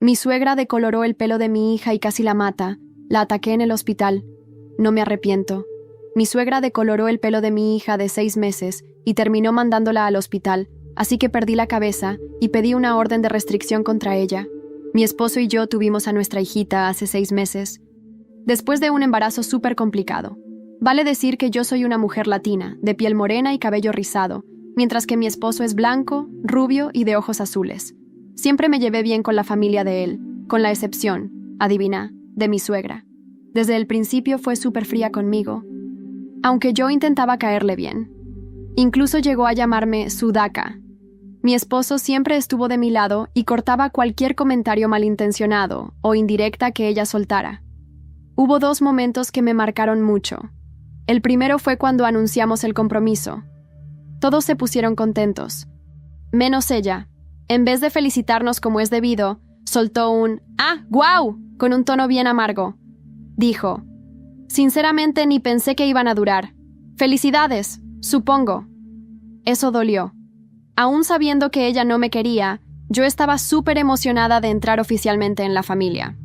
Mi suegra decoloró el pelo de mi hija y casi la mata. La ataqué en el hospital. No me arrepiento. Mi suegra decoloró el pelo de mi hija de 6 meses y terminó mandándola al hospital, así que perdí la cabeza y pedí una orden de restricción contra ella. Mi esposo y yo tuvimos a nuestra hijita hace 6 meses, después de un embarazo súper complicado. Vale decir que yo soy una mujer latina, de piel morena y cabello rizado, mientras que mi esposo es blanco, rubio y de ojos azules. Siempre me llevé bien con la familia de él, con la excepción, adivina, de mi suegra. Desde el principio fue súper fría conmigo, aunque yo intentaba caerle bien. Incluso llegó a llamarme Sudaka. Mi esposo siempre estuvo de mi lado y cortaba cualquier comentario malintencionado o indirecta que ella soltara. Hubo 2 momentos que me marcaron mucho. El primero fue cuando anunciamos el compromiso. Todos se pusieron contentos, menos ella. En vez de felicitarnos como es debido, soltó un ¡ah, guau! Con un tono bien amargo. Dijo: sinceramente ni pensé que iban a durar. Felicidades, supongo. Eso dolió. Aún sabiendo que ella no me quería, yo estaba súper emocionada de entrar oficialmente en la familia.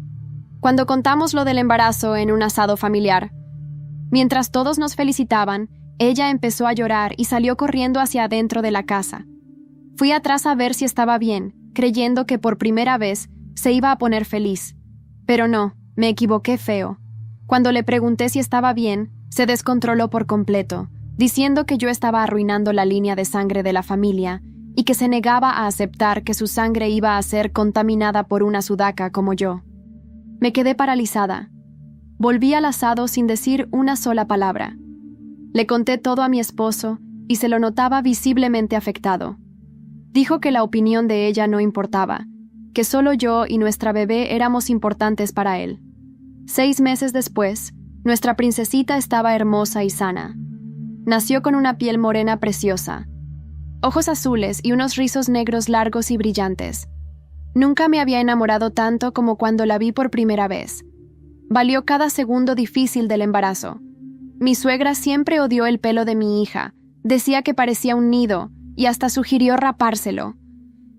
Cuando contamos lo del embarazo en un asado familiar, mientras todos nos felicitaban, ella empezó a llorar y salió corriendo hacia adentro de la casa. Fui atrás a ver si estaba bien, creyendo que por primera vez se iba a poner feliz. Pero no, me equivoqué feo. Cuando le pregunté si estaba bien, se descontroló por completo, diciendo que yo estaba arruinando la línea de sangre de la familia y que se negaba a aceptar que su sangre iba a ser contaminada por una Sudaka como yo. Me quedé paralizada. Volví al asado sin decir una sola palabra. Le conté todo a mi esposo y se lo notaba visiblemente afectado. Dijo que la opinión de ella no importaba, que solo yo y nuestra bebé éramos importantes para él. 6 meses después, nuestra princesita estaba hermosa y sana. Nació con una piel morena preciosa, ojos azules y unos rizos negros largos y brillantes. Nunca me había enamorado tanto como cuando la vi por primera vez. Valió cada segundo difícil del embarazo. Mi suegra siempre odió el pelo de mi hija, decía que parecía un nido y hasta sugirió rapárselo.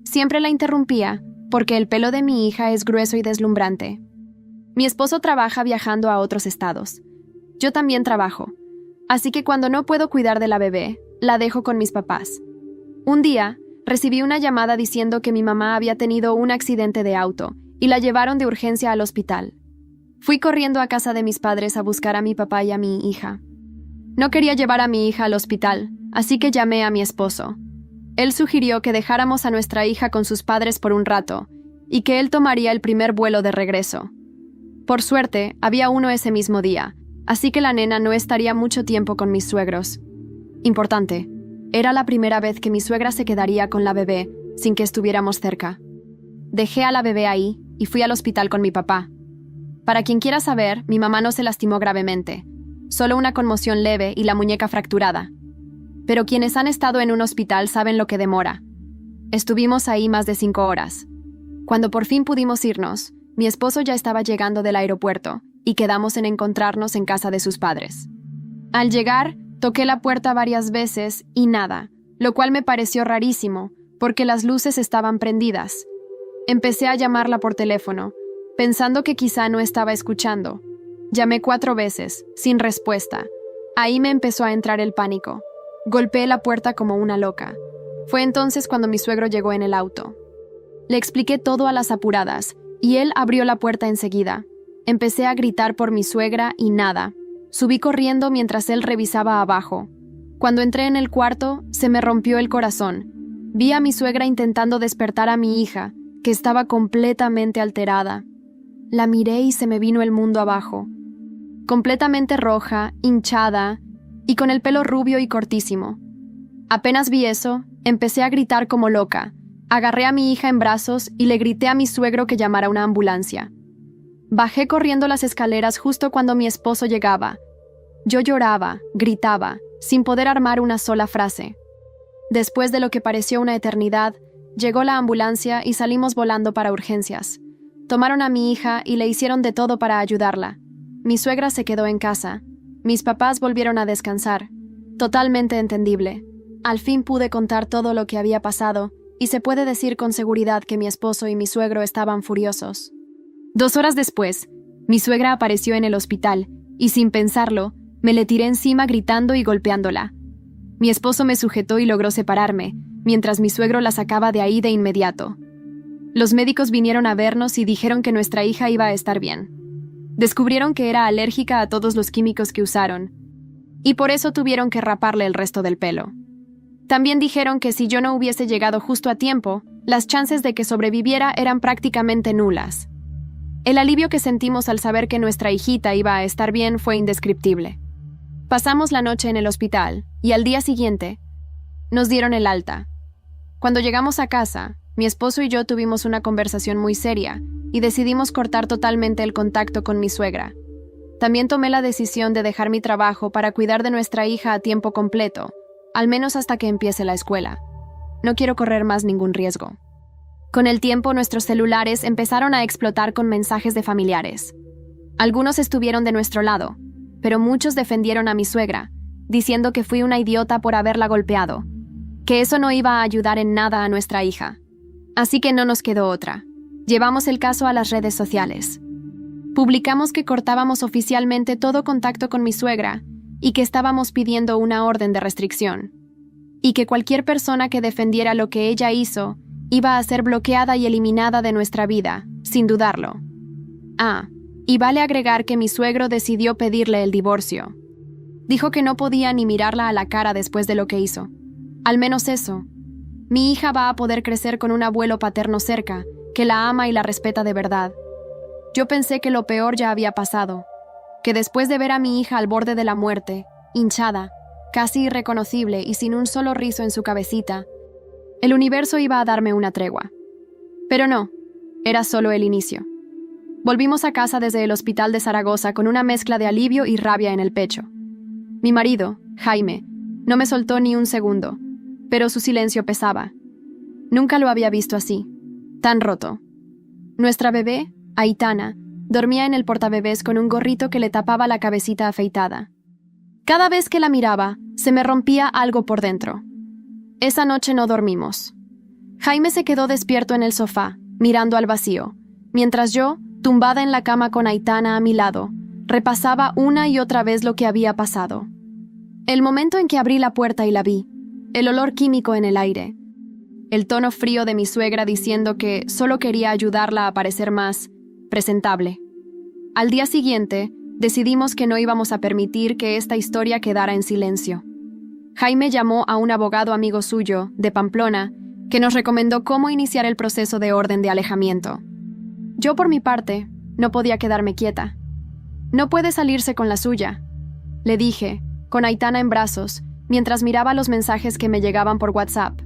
Siempre la interrumpía porque el pelo de mi hija es grueso y deslumbrante. Mi esposo trabaja viajando a otros estados. Yo también trabajo, así que cuando no puedo cuidar de la bebé, la dejo con mis papás. Un día, recibí una llamada diciendo que mi mamá había tenido un accidente de auto y la llevaron de urgencia al hospital. Fui corriendo a casa de mis padres a buscar a mi papá y a mi hija. No quería llevar a mi hija al hospital, así que llamé a mi esposo. Él sugirió que dejáramos a nuestra hija con sus padres por un rato y que él tomaría el primer vuelo de regreso. Por suerte, había uno ese mismo día, así que la nena no estaría mucho tiempo con mis suegros. Importante, era la primera vez que mi suegra se quedaría con la bebé sin que estuviéramos cerca. Dejé a la bebé ahí y fui al hospital con mi papá. Para quien quiera saber, mi mamá no se lastimó gravemente, solo una conmoción leve y la muñeca fracturada. Pero quienes han estado en un hospital saben lo que demora. Estuvimos ahí más de 5 horas. Cuando por fin pudimos irnos, mi esposo ya estaba llegando del aeropuerto y quedamos en encontrarnos en casa de sus padres. Al llegar, toqué la puerta varias veces y nada, lo cual me pareció rarísimo, porque las luces estaban prendidas. Empecé a llamarla por teléfono, pensando que quizá no estaba escuchando. Llamé 4 veces, sin respuesta. Ahí me empezó a entrar el pánico. Golpeé la puerta como una loca. Fue entonces cuando mi suegro llegó en el auto. Le expliqué todo a las apuradas, y él abrió la puerta enseguida. Empecé a gritar por mi suegra y nada. Subí corriendo mientras él revisaba abajo. Cuando entré en el cuarto, se me rompió el corazón. Vi a mi suegra intentando despertar a mi hija, que estaba completamente alterada. La miré y se me vino el mundo abajo. Completamente roja, hinchada, y con el pelo rubio y cortísimo. Apenas vi eso, empecé a gritar como loca. Agarré a mi hija en brazos y le grité a mi suegro que llamara una ambulancia. Bajé corriendo las escaleras justo cuando mi esposo llegaba. Yo lloraba, gritaba, sin poder armar una sola frase. Después de lo que pareció una eternidad, llegó la ambulancia y salimos volando para urgencias. Tomaron a mi hija y le hicieron de todo para ayudarla. Mi suegra se quedó en casa. Mis papás volvieron a descansar. Totalmente entendible. Al fin pude contar todo lo que había pasado y se puede decir con seguridad que mi esposo y mi suegro estaban furiosos. 2 horas después, mi suegra apareció en el hospital y, sin pensarlo, me le tiré encima gritando y golpeándola. Mi esposo me sujetó y logró separarme, mientras mi suegro la sacaba de ahí de inmediato. Los médicos vinieron a vernos y dijeron que nuestra hija iba a estar bien. Descubrieron que era alérgica a todos los químicos que usaron, y por eso tuvieron que raparle el resto del pelo. También dijeron que si yo no hubiese llegado justo a tiempo, las chances de que sobreviviera eran prácticamente nulas. El alivio que sentimos al saber que nuestra hijita iba a estar bien fue indescriptible. Pasamos la noche en el hospital y al día siguiente nos dieron el alta. Cuando llegamos a casa, mi esposo y yo tuvimos una conversación muy seria y decidimos cortar totalmente el contacto con mi suegra. También tomé la decisión de dejar mi trabajo para cuidar de nuestra hija a tiempo completo, al menos hasta que empiece la escuela. No quiero correr más ningún riesgo. Con el tiempo, nuestros celulares empezaron a explotar con mensajes de familiares. Algunos estuvieron de nuestro lado, pero muchos defendieron a mi suegra, diciendo que fui una idiota por haberla golpeado, que eso no iba a ayudar en nada a nuestra hija. Así que no nos quedó otra. Llevamos el caso a las redes sociales. Publicamos que cortábamos oficialmente todo contacto con mi suegra y que estábamos pidiendo una orden de restricción, y que cualquier persona que defendiera lo que ella hizo iba a ser bloqueada y eliminada de nuestra vida, sin dudarlo. Y vale agregar que mi suegro decidió pedirle el divorcio. Dijo que no podía ni mirarla a la cara después de lo que hizo. Al menos eso. Mi hija va a poder crecer con un abuelo paterno cerca, que la ama y la respeta de verdad. Yo pensé que lo peor ya había pasado, que después de ver a mi hija al borde de la muerte, hinchada, casi irreconocible y sin un solo rizo en su cabecita, el universo iba a darme una tregua. Pero no, era solo el inicio. Volvimos a casa desde el hospital de Zaragoza con una mezcla de alivio y rabia en el pecho. Mi marido, Jaime, no me soltó ni un segundo, pero su silencio pesaba. Nunca lo había visto así, tan roto. Nuestra bebé, Aitana, dormía en el portabebés con un gorrito que le tapaba la cabecita afeitada. Cada vez que la miraba, se me rompía algo por dentro. Esa noche no dormimos. Jaime se quedó despierto en el sofá, mirando al vacío, mientras yo, tumbada en la cama con Aitana a mi lado, repasaba una y otra vez lo que había pasado. El momento en que abrí la puerta y la vi, el olor químico en el aire, el tono frío de mi suegra diciendo que solo quería ayudarla a parecer más presentable. Al día siguiente, decidimos que no íbamos a permitir que esta historia quedara en silencio. Jaime llamó a un abogado amigo suyo, de Pamplona, que nos recomendó cómo iniciar el proceso de orden de alejamiento. Yo, por mi parte, no podía quedarme quieta. No puede salirse con la suya, le dije, con Aitana en brazos, mientras miraba los mensajes que me llegaban por WhatsApp.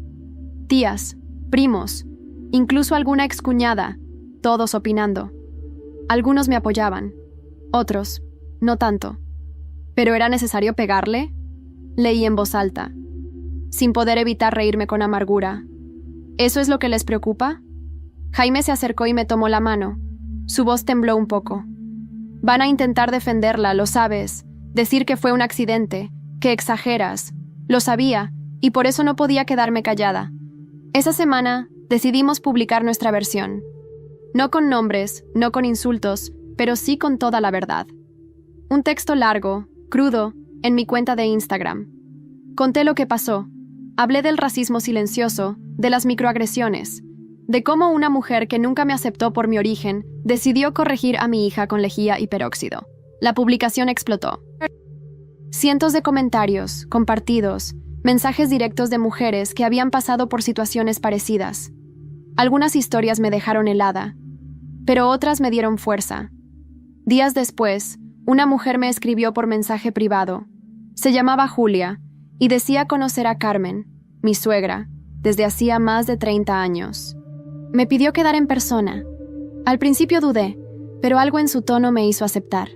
Tías, primos, incluso alguna excuñada, todos opinando. Algunos me apoyaban, otros, no tanto. ¿Pero era necesario pegarle? Leí en voz alta, sin poder evitar reírme con amargura. ¿Eso es lo que les preocupa? Jaime se acercó y me tomó la mano. Su voz tembló un poco. Van a intentar defenderla, lo sabes, decir que fue un accidente, que exageras. Lo sabía, y por eso no podía quedarme callada. Esa semana decidimos publicar nuestra versión. No con nombres, no con insultos, pero sí con toda la verdad. Un texto largo, crudo, en mi cuenta de Instagram. Conté lo que pasó. Hablé del racismo silencioso, de las microagresiones, de cómo una mujer que nunca me aceptó por mi origen decidió corregir a mi hija con lejía y peróxido. La publicación explotó. Cientos de comentarios, compartidos, mensajes directos de mujeres que habían pasado por situaciones parecidas. Algunas historias me dejaron helada, pero otras me dieron fuerza. Días después, una mujer me escribió por mensaje privado. Se llamaba Julia y decía conocer a Carmen, mi suegra, desde hacía más de 30 años. Me pidió quedar en persona. Al principio dudé, pero algo en su tono me hizo aceptar.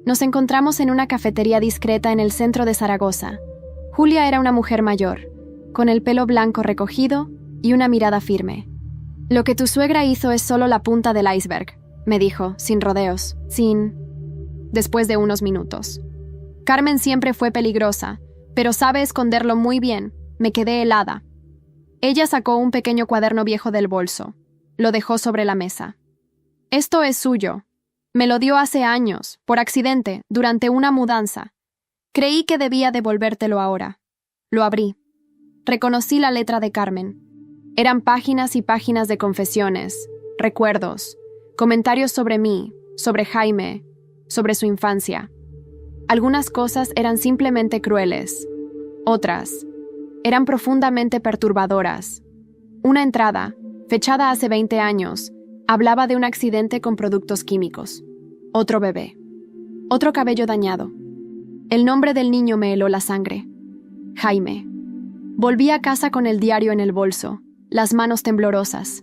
Nos encontramos en una cafetería discreta en el centro de Zaragoza. Julia era una mujer mayor, con el pelo blanco recogido y una mirada firme. Lo que tu suegra hizo es solo la punta del iceberg, me dijo, sin rodeos, Después de unos minutos. Carmen siempre fue peligrosa, pero sabe esconderlo muy bien. Me quedé helada. Ella sacó un pequeño cuaderno viejo del bolso. Lo dejó sobre la mesa. Esto es suyo. Me lo dio hace años, por accidente, durante una mudanza. Creí que debía devolvértelo ahora. Lo abrí. Reconocí la letra de Carmen. Eran páginas y páginas de confesiones, recuerdos, comentarios sobre mí, sobre Jaime, sobre su infancia. Algunas cosas eran simplemente crueles. Otras eran profundamente perturbadoras. Una entrada, fechada hace 20 años, hablaba de un accidente con productos químicos. Otro bebé. Otro cabello dañado. El nombre del niño me heló la sangre. Jaime. Volví a casa con el diario en el bolso, las manos temblorosas.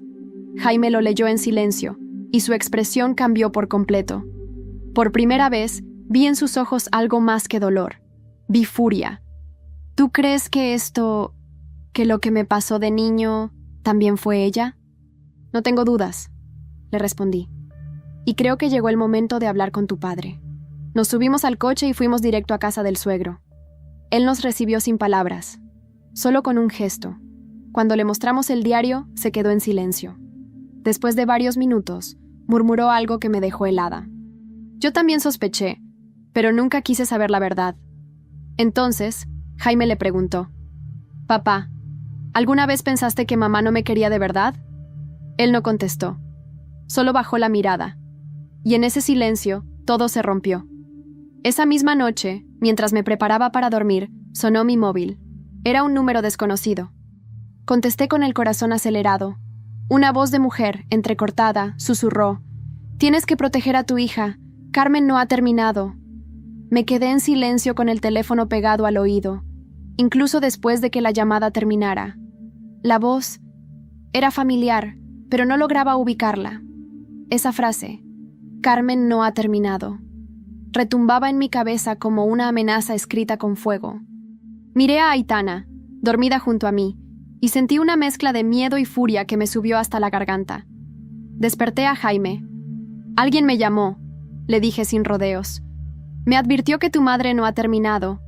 Jaime lo leyó en silencio, y su expresión cambió por completo. Por primera vez, vi en sus ojos algo más que dolor. Vi furia. ¿Tú crees que lo que me pasó de niño, también fue ella? No tengo dudas, le respondí. Y creo que llegó el momento de hablar con tu padre. Nos subimos al coche y fuimos directo a casa del suegro. Él nos recibió sin palabras, solo con un gesto. Cuando le mostramos el diario, se quedó en silencio. Después de varios minutos, murmuró algo que me dejó helada. Yo también sospeché, pero nunca quise saber la verdad. Entonces, Jaime le preguntó: «Papá, ¿alguna vez pensaste que mamá no me quería de verdad?» Él no contestó. Solo bajó la mirada. Y en ese silencio, todo se rompió. Esa misma noche, mientras me preparaba para dormir, sonó mi móvil. Era un número desconocido. Contesté con el corazón acelerado. Una voz de mujer, entrecortada, susurró: «Tienes que proteger a tu hija. Carmen no ha terminado». Me quedé en silencio con el teléfono pegado al oído, incluso después de que la llamada terminara. La voz era familiar, pero no lograba ubicarla. Esa frase, «Carmen no ha terminado», retumbaba en mi cabeza como una amenaza escrita con fuego. Miré a Aitana, dormida junto a mí, y sentí una mezcla de miedo y furia que me subió hasta la garganta. Desperté a Jaime. «Alguien me llamó», le dije sin rodeos. «Me advirtió que tu madre no ha terminado».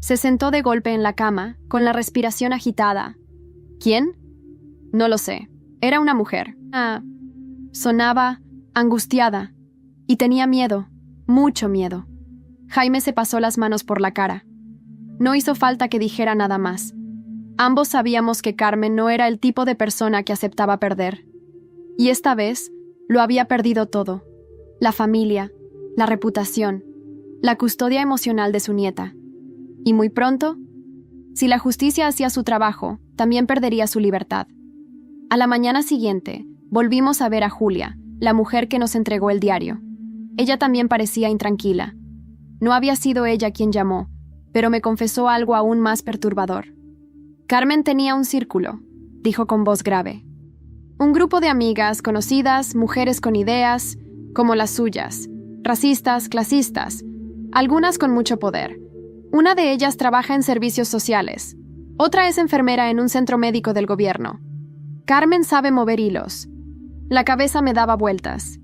Se sentó de golpe en la cama, con la respiración agitada. «¿Quién?» «No lo sé. Era una mujer». Sonaba angustiada, y tenía miedo, mucho miedo. Jaime se pasó las manos por la cara. No hizo falta que dijera nada más. Ambos sabíamos que Carmen no era el tipo de persona que aceptaba perder. Y esta vez lo había perdido todo: la familia, la reputación, la custodia emocional de su nieta. Y muy pronto, si la justicia hacía su trabajo, también perdería su libertad. A la mañana siguiente, volvimos a ver a Julia, la mujer que nos entregó el diario. Ella también parecía intranquila. No había sido ella quien llamó, pero me confesó algo aún más perturbador. «Carmen tenía un círculo», dijo con voz grave. «Un grupo de amigas, conocidas, mujeres con ideas, como las suyas, racistas, clasistas, algunas con mucho poder. Una de ellas trabaja en servicios sociales, otra es enfermera en un centro médico del gobierno. Carmen sabe mover hilos». La cabeza me daba vueltas.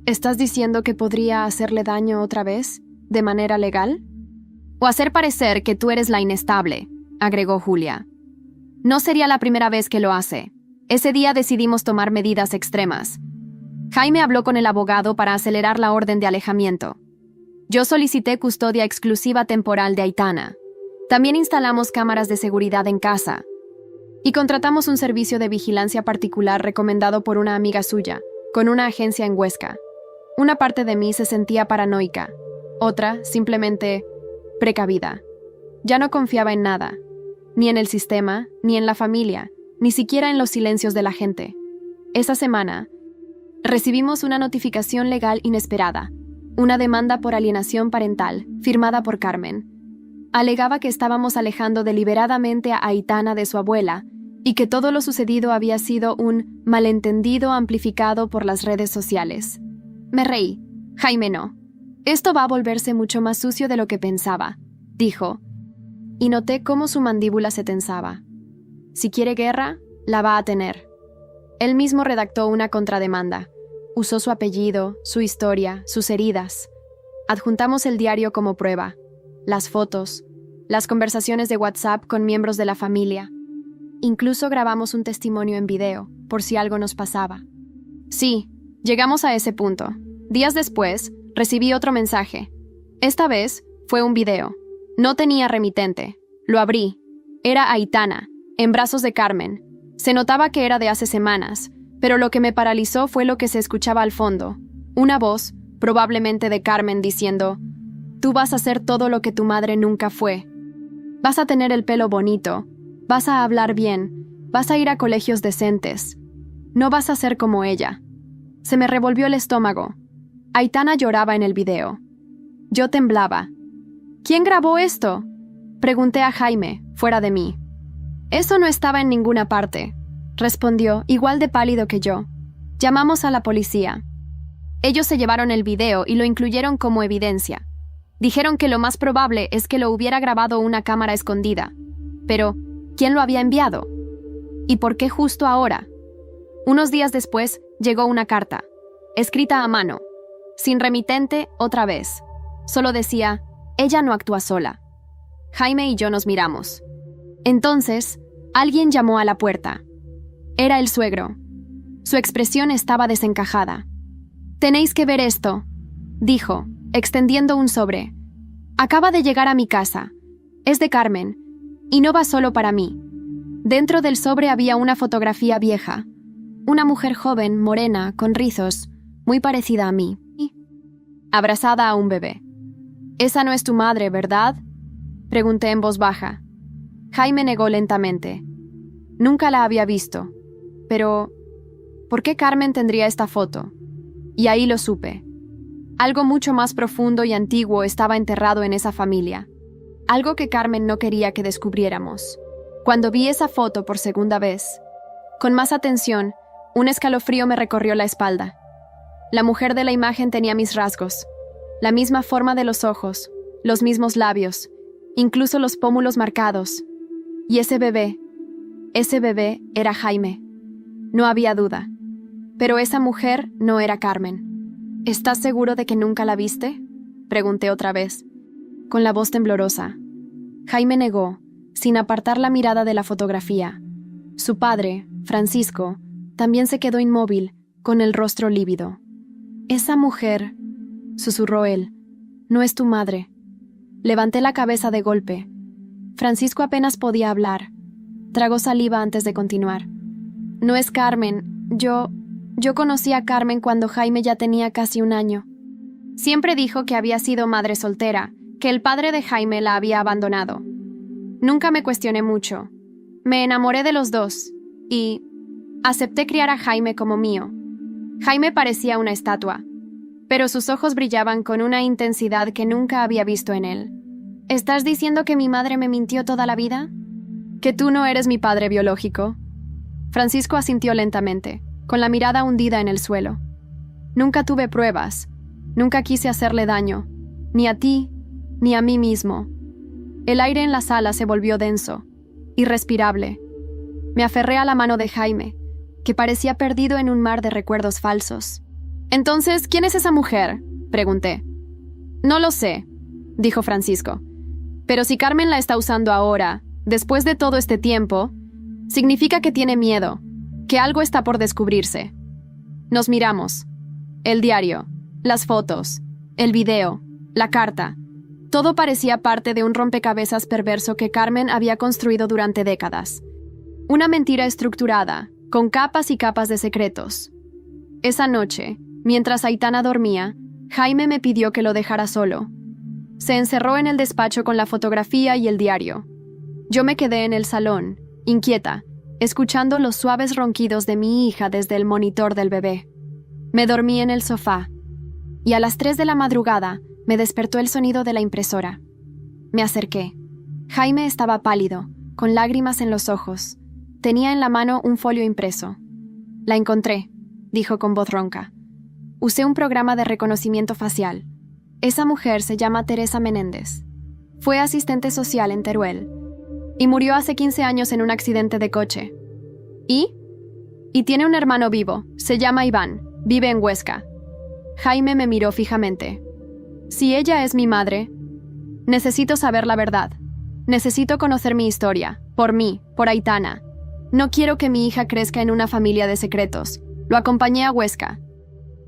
¿Estás diciendo que podría hacerle daño otra vez, de manera legal? «O hacer parecer que tú eres la inestable», agregó Julia. «No sería la primera vez que lo hace. Ese día decidimos tomar medidas extremas. Jaime habló con el abogado para acelerar la orden de alejamiento. Yo solicité custodia exclusiva temporal de Aitana. También instalamos cámaras de seguridad en casa. Y contratamos un servicio de vigilancia particular recomendado por una amiga suya, con una agencia en Huesca. Una parte de mí se sentía paranoica, otra, simplemente, precavida. Ya no confiaba en nada, ni en el sistema, ni en la familia, ni siquiera en los silencios de la gente. Esa semana, recibimos una notificación legal inesperada, una demanda por alienación parental, firmada por Carmen. Alegaba que estábamos alejando deliberadamente a Aitana de su abuela y que todo lo sucedido había sido un malentendido amplificado por las redes sociales. Me reí. «Jaime, no. Esto va a volverse mucho más sucio de lo que pensaba», dijo, y noté cómo su mandíbula se tensaba. «Si quiere guerra, la va a tener». Él mismo redactó una contrademanda. Usó su apellido, su historia, sus heridas. Adjuntamos el diario como prueba, las fotos, las conversaciones de WhatsApp con miembros de la familia. Incluso grabamos un testimonio en video, por si algo nos pasaba. Sí, llegamos a ese punto. Días después, recibí otro mensaje. Esta vez, fue un video. No tenía remitente. Lo abrí. Era Aitana, en brazos de Carmen. Se notaba que era de hace semanas, pero lo que me paralizó fue lo que se escuchaba al fondo. Una voz, probablemente de Carmen, diciendo: «Tú vas a ser todo lo que tu madre nunca fue. Vas a tener el pelo bonito, vas a hablar bien, vas a ir a colegios decentes. No vas a ser como ella». Se me revolvió el estómago. Aitana lloraba en el video. Yo temblaba. «¿Quién grabó esto?», pregunté a Jaime, fuera de mí. «Eso no estaba en ninguna parte», respondió, igual de pálido que yo. «Llamamos a la policía. Ellos se llevaron el video y lo incluyeron como evidencia. Dijeron que lo más probable es que lo hubiera grabado una cámara escondida. Pero, ¿quién lo había enviado? ¿Y por qué justo ahora?». Unos días después, llegó una carta, escrita a mano, sin remitente otra vez. Solo decía: «Ella no actúa sola». Jaime y yo nos miramos. Entonces, alguien llamó a la puerta. Era el suegro. Su expresión estaba desencajada. «Tenéis que ver esto», dijo, extendiendo un sobre. «Acaba de llegar a mi casa. Es de Carmen, y no va solo para mí». Dentro del sobre había una fotografía vieja. Una mujer joven, morena, con rizos, muy parecida a mí, abrazada a un bebé. «Esa no es tu madre, ¿verdad?», pregunté en voz baja. Jaime negó lentamente. Nunca la había visto. Pero, ¿por qué Carmen tendría esta foto? Y ahí lo supe. Algo mucho más profundo y antiguo estaba enterrado en esa familia. Algo que Carmen no quería que descubriéramos. Cuando vi esa foto por segunda vez, con más atención, un escalofrío me recorrió la espalda. La mujer de la imagen tenía mis rasgos. La misma forma de los ojos, los mismos labios, incluso los pómulos marcados. Y ese bebé era Jaime. No había duda. Pero esa mujer no era Carmen. «¿Estás seguro de que nunca la viste?», pregunté otra vez, con la voz temblorosa. Jaime negó, sin apartar la mirada de la fotografía. Su padre, Francisco, también se quedó inmóvil, con el rostro lívido. «Esa mujer», susurró él, «no es tu madre». Levanté la cabeza de golpe. Francisco apenas podía hablar. Tragó saliva antes de continuar. «No es Carmen. Yo conocí a Carmen cuando Jaime ya tenía casi 1 año. Siempre dijo que había sido madre soltera, que el padre de Jaime la había abandonado. Nunca me cuestioné mucho. Me enamoré de los dos y acepté criar a Jaime como mío. Jaime parecía una estatua, pero sus ojos brillaban con una intensidad que nunca había visto en él. ¿Estás diciendo que mi madre me mintió toda la vida? ¿Que tú no eres mi padre biológico?». Francisco asintió lentamente, con la mirada hundida en el suelo. «Nunca tuve pruebas. Nunca quise hacerle daño, ni a ti, ni a mí mismo». El aire en la sala se volvió denso, irrespirable. Me aferré a la mano de Jaime, que parecía perdido en un mar de recuerdos falsos. «Entonces, ¿quién es esa mujer?», pregunté. «No lo sé», dijo Francisco. «Pero si Carmen la está usando ahora, después de todo este tiempo, significa que tiene miedo, que algo está por descubrirse». Nos miramos. El diario, las fotos, el video, la carta. Todo parecía parte de un rompecabezas perverso que Carmen había construido durante décadas. Una mentira estructurada, con capas y capas de secretos. Esa noche, mientras Aitana dormía, Jaime me pidió que lo dejara solo. Se encerró en el despacho con la fotografía y el diario. Yo me quedé en el salón, inquieta, escuchando los suaves ronquidos de mi hija desde el monitor del bebé. Me dormí en el sofá, y a las 3 de la madrugada me despertó el sonido de la impresora. Me acerqué. Jaime estaba pálido, con lágrimas en los ojos. Tenía en la mano un folio impreso. «La encontré», dijo con voz ronca. «Usé un programa de reconocimiento facial. Esa mujer se llama Teresa Menéndez. Fue asistente social en Teruel y murió hace 15 años en un accidente de coche. ¿Y? Y tiene un hermano vivo, se llama Iván, vive en Huesca». Jaime me miró fijamente. «Si ella es mi madre, necesito saber la verdad. Necesito conocer mi historia, por mí, por Aitana. No quiero que mi hija crezca en una familia de secretos. Lo acompañé a Huesca.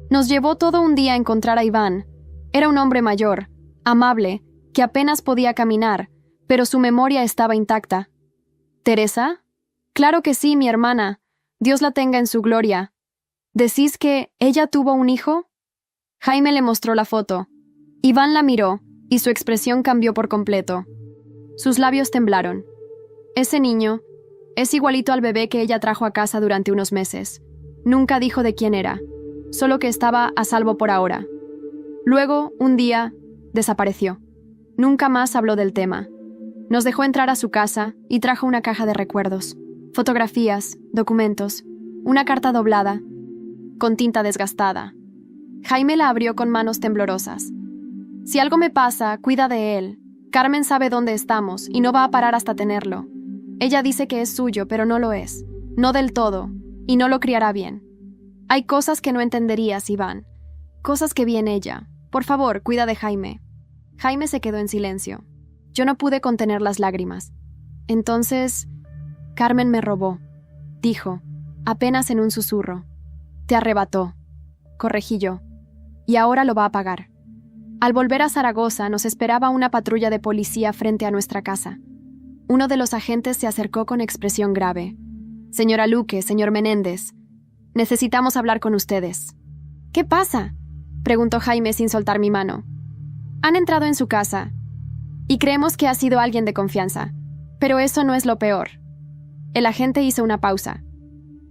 Nos llevó todo un día a encontrar a Iván. Era un hombre mayor, amable, que apenas podía caminar, pero su memoria estaba intacta. ¿Teresa? Claro que sí, mi hermana. Dios la tenga en su gloria. ¿Decís que ella tuvo un hijo? Jaime le mostró la foto. Iván la miró, y su expresión cambió por completo. Sus labios temblaron. Ese niño es igualito al bebé que ella trajo a casa durante unos meses. Nunca dijo de quién era, solo que estaba a salvo por ahora. Luego, un día, desapareció. Nunca más habló del tema. Nos dejó entrar a su casa y trajo una caja de recuerdos, fotografías, documentos, una carta doblada, con tinta desgastada. Jaime la abrió con manos temblorosas. Si algo me pasa, cuida de él. Carmen sabe dónde estamos y no va a parar hasta tenerlo. Ella dice que es suyo, pero no lo es. No del todo, y no lo criará bien. Hay cosas que no entenderías, Iván. Cosas que vi en ella. Por favor, cuida de Jaime. Jaime se quedó en silencio. Yo no pude contener las lágrimas. Entonces, Carmen me robó, dijo, apenas en un susurro. Te arrebató, corregí yo, y ahora lo va a pagar. Al volver a Zaragoza nos esperaba una patrulla de policía frente a nuestra casa. Uno de los agentes se acercó con expresión grave. Señora Luque, señor Menéndez, necesitamos hablar con ustedes. ¿Qué pasa?, preguntó Jaime sin soltar mi mano. Han entrado en su casa, y creemos que ha sido alguien de confianza, pero eso no es lo peor. El agente hizo una pausa.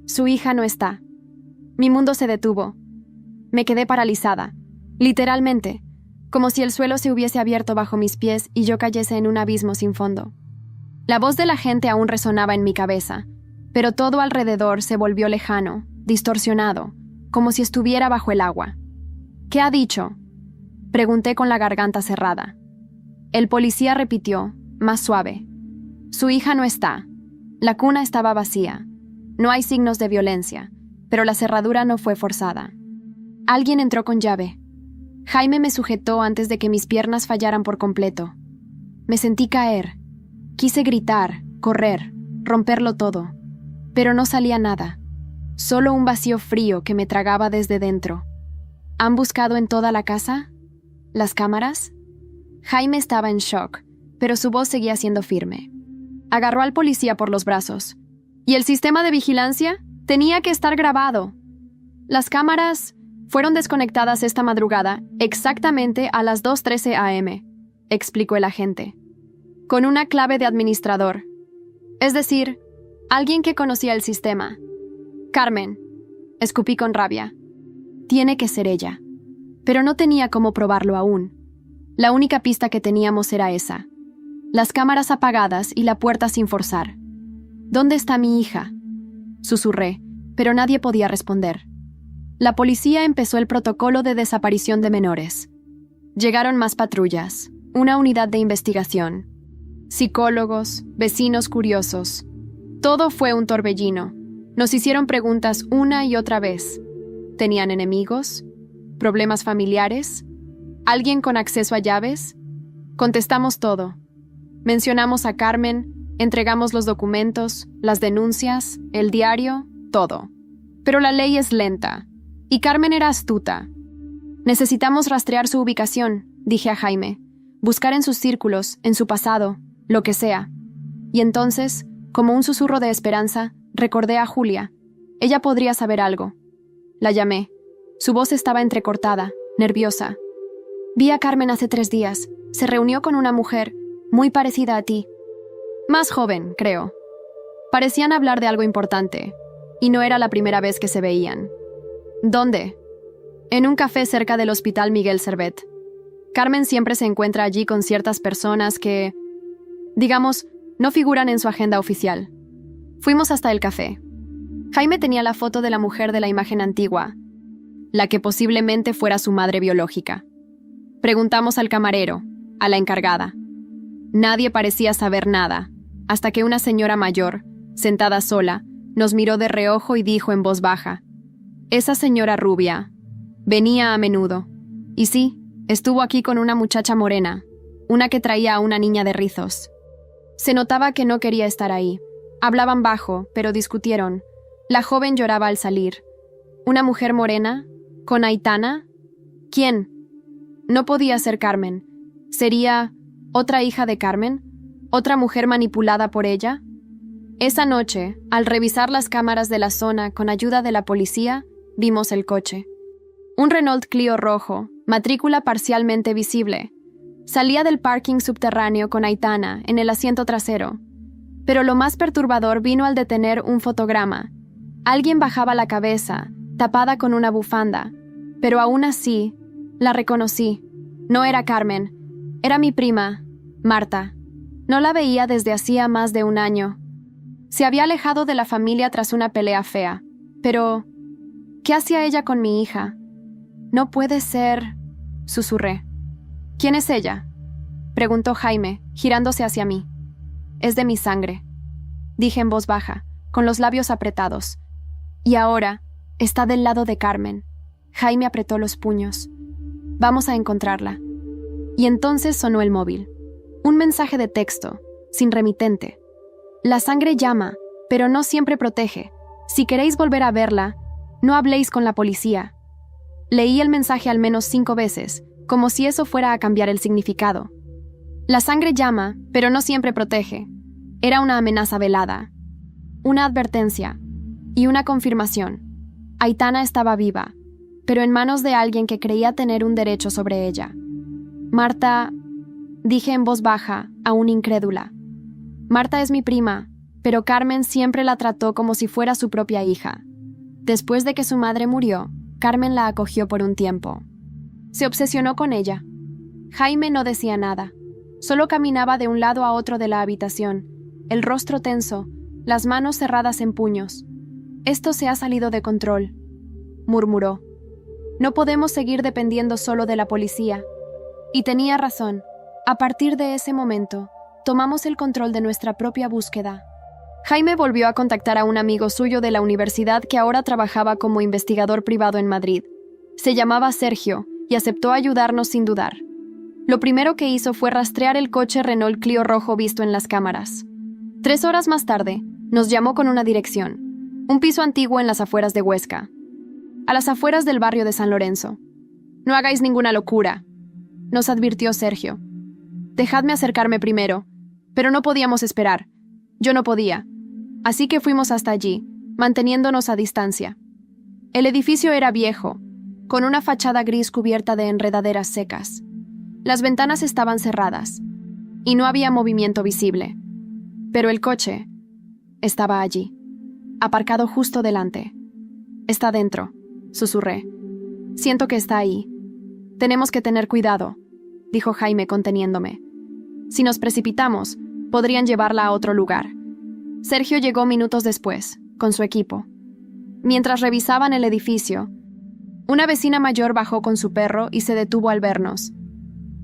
Su hija no está. Mi mundo se detuvo. Me quedé paralizada, literalmente, como si el suelo se hubiese abierto bajo mis pies y yo cayese en un abismo sin fondo. La voz de la gente aún resonaba en mi cabeza, pero todo alrededor se volvió lejano, distorsionado, como si estuviera bajo el agua. ¿Qué ha dicho?, pregunté con la garganta cerrada. El policía repitió, más suave. Su hija no está. La cuna estaba vacía. No hay signos de violencia, pero la cerradura no fue forzada. Alguien entró con llave. Jaime me sujetó antes de que mis piernas fallaran por completo. Me sentí caer. Quise gritar, correr, romperlo todo. Pero no salía nada. Solo un vacío frío que me tragaba desde dentro. ¿Han buscado en toda la casa? ¿Las cámaras? Jaime estaba en shock, pero su voz seguía siendo firme. Agarró al policía por los brazos. ¿Y el sistema de vigilancia? Tenía que estar grabado. Las cámaras fueron desconectadas esta madrugada, exactamente a las 2:13 a.m., explicó el agente. Con una clave de administrador. Es decir, alguien que conocía el sistema. Carmen, escupí con rabia. Tiene que ser ella. Pero no tenía cómo probarlo aún. La única pista que teníamos era esa. Las cámaras apagadas y la puerta sin forzar. ¿Dónde está mi hija?, susurré, pero nadie podía responder. La policía empezó el protocolo de desaparición de menores. Llegaron más patrullas, una unidad de investigación, psicólogos, vecinos curiosos. Todo fue un torbellino. Nos hicieron preguntas una y otra vez. ¿Tenían enemigos? ¿Problemas familiares? ¿Alguien con acceso a llaves? Contestamos todo. Mencionamos a Carmen, entregamos los documentos, las denuncias, el diario, todo. Pero la ley es lenta, y Carmen era astuta. Necesitamos rastrear su ubicación, dije a Jaime. Buscar en sus círculos, en su pasado, lo que sea. Y entonces, como un susurro de esperanza, recordé a Julia. Ella podría saber algo. La llamé. Su voz estaba entrecortada, nerviosa. Vi a Carmen hace 3 días. Se reunió con una mujer muy parecida a ti. Más joven, creo. Parecían hablar de algo importante, y no era la primera vez que se veían. ¿Dónde? En un café cerca del Hospital Miguel Servet. Carmen siempre se encuentra allí con ciertas personas que, digamos, no figuran en su agenda oficial. Fuimos hasta el café. Jaime tenía la foto de la mujer de la imagen antigua, la que posiblemente fuera su madre biológica. Preguntamos al camarero, a la encargada. Nadie parecía saber nada, hasta que una señora mayor, sentada sola, nos miró de reojo y dijo en voz baja: «Esa señora rubia venía a menudo. Y sí, estuvo aquí con una muchacha morena, una que traía a una niña de rizos». Se notaba que no quería estar ahí, Hablaban bajo, pero discutieron. La joven lloraba al salir. ¿Una mujer morena? ¿Con Aitana? ¿Quién? No podía ser Carmen. ¿Sería otra hija de Carmen? ¿Otra mujer manipulada por ella? Esa noche, al revisar las cámaras de la zona con ayuda de la policía, vimos el coche. Un Renault Clio rojo, matrícula parcialmente visible. Salía del parking subterráneo con Aitana en el asiento trasero. Pero lo más perturbador vino al detener un fotograma. Alguien bajaba la cabeza, tapada con una bufanda, pero aún así, la reconocí. No era Carmen, era mi prima, Marta. No la veía desde hacía más de un año. Se había alejado de la familia tras una pelea fea. Pero, ¿qué hacía ella con mi hija? No puede ser... susurré. ¿Quién es ella?, preguntó Jaime, girándose hacia mí. Es de mi sangre, dije en voz baja, con los labios apretados. Y ahora está del lado de Carmen. Jaime apretó los puños. Vamos a encontrarla. Y entonces sonó el móvil. Un mensaje de texto, sin remitente. La sangre llama, pero no siempre protege. Si queréis volver a verla, no habléis con la policía. Leí el mensaje al menos 5 veces, como si eso fuera a cambiar el significado. La sangre llama, pero no siempre protege. Era una amenaza velada, una advertencia y una confirmación. Aitana estaba viva, pero en manos de alguien que creía tener un derecho sobre ella. Marta, dije en voz baja, aún incrédula. Marta es mi prima, pero Carmen siempre la trató como si fuera su propia hija. Después de que su madre murió, Carmen la acogió por un tiempo. Se obsesionó con ella. Jaime no decía nada. Solo caminaba de un lado a otro de la habitación, el rostro tenso, las manos cerradas en puños. Esto se ha salido de control, murmuró. No podemos seguir dependiendo solo de la policía. Y tenía razón. A partir de ese momento, tomamos el control de nuestra propia búsqueda. Jaime volvió a contactar a un amigo suyo de la universidad que ahora trabajaba como investigador privado en Madrid. Se llamaba Sergio y aceptó ayudarnos sin dudar. Lo primero que hizo fue rastrear el coche Renault Clio rojo visto en las cámaras. 3 horas más tarde, nos llamó con una dirección. Un piso antiguo en las afueras de Huesca. A las afueras del barrio de San Lorenzo. No hagáis ninguna locura, nos advirtió Sergio. Dejadme acercarme primero, pero no podíamos esperar. Yo no podía. Así que fuimos hasta allí, manteniéndonos a distancia. El edificio era viejo, con una fachada gris cubierta de enredaderas secas. Las ventanas estaban cerradas, y no había movimiento visible. Pero el coche estaba allí, aparcado justo delante. Está dentro, susurré. Siento que está ahí. Tenemos que tener cuidado, dijo Jaime conteniéndome. Si nos precipitamos, podrían llevarla a otro lugar. Sergio llegó minutos después, con su equipo. Mientras revisaban el edificio, una vecina mayor bajó con su perro y se detuvo al vernos.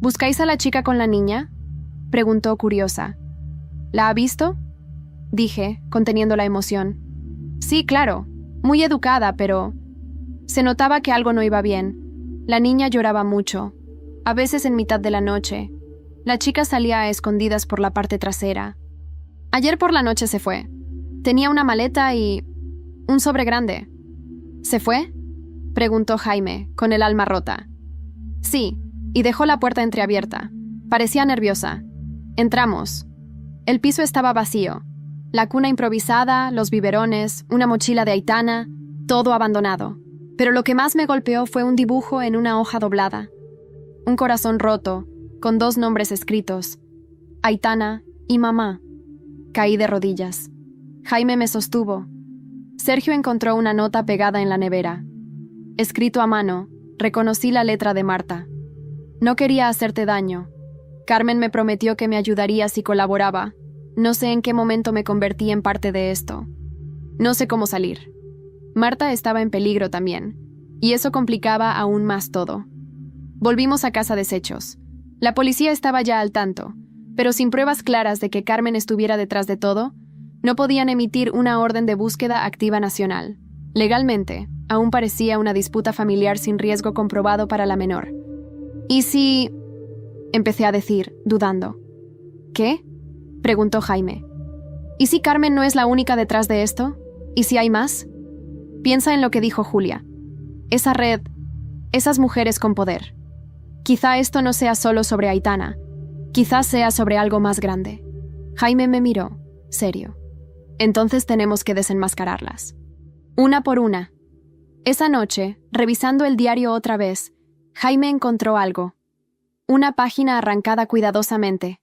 ¿Buscáis a la chica con la niña?, preguntó curiosa. ¿La ha visto?, dije, conteniendo la emoción. Sí, claro, muy educada, pero... Se notaba que algo no iba bien. La niña lloraba mucho, a veces en mitad de la noche. La chica salía a escondidas por la parte trasera. Ayer por la noche se fue. Tenía una maleta y... un sobre grande. ¿Se fue?, preguntó Jaime, con el alma rota. Sí, y dejó la puerta entreabierta. Parecía nerviosa. Entramos. El piso estaba vacío. La cuna improvisada, los biberones, una mochila de Aitana, todo abandonado. Pero lo que más me golpeó fue un dibujo en una hoja doblada. Un corazón roto, con 2 nombres escritos. Aitana y mamá. Caí de rodillas. Jaime me sostuvo. Sergio encontró una nota pegada en la nevera. Escrito a mano, reconocí la letra de Marta. No quería hacerte daño. Carmen me prometió que me ayudaría si colaboraba. No sé en qué momento me convertí en parte de esto. No sé cómo salir. Marta estaba en peligro también, y eso complicaba aún más todo. Volvimos a casa deshechos. La policía estaba ya al tanto, pero sin pruebas claras de que Carmen estuviera detrás de todo, no podían emitir una orden de búsqueda activa nacional. Legalmente, aún parecía una disputa familiar sin riesgo comprobado para la menor. ¿Y si...? Empecé a decir, dudando. ¿Qué?, preguntó Jaime. ¿Y si Carmen no es la única detrás de esto? ¿Y si hay más? Piensa en lo que dijo Julia. Esa red, esas mujeres con poder. Quizá esto no sea solo sobre Aitana, quizás sea sobre algo más grande. Jaime me miró, serio. Entonces tenemos que desenmascararlas. Una por una. Esa noche, revisando el diario otra vez, Jaime encontró algo. Una página arrancada cuidadosamente.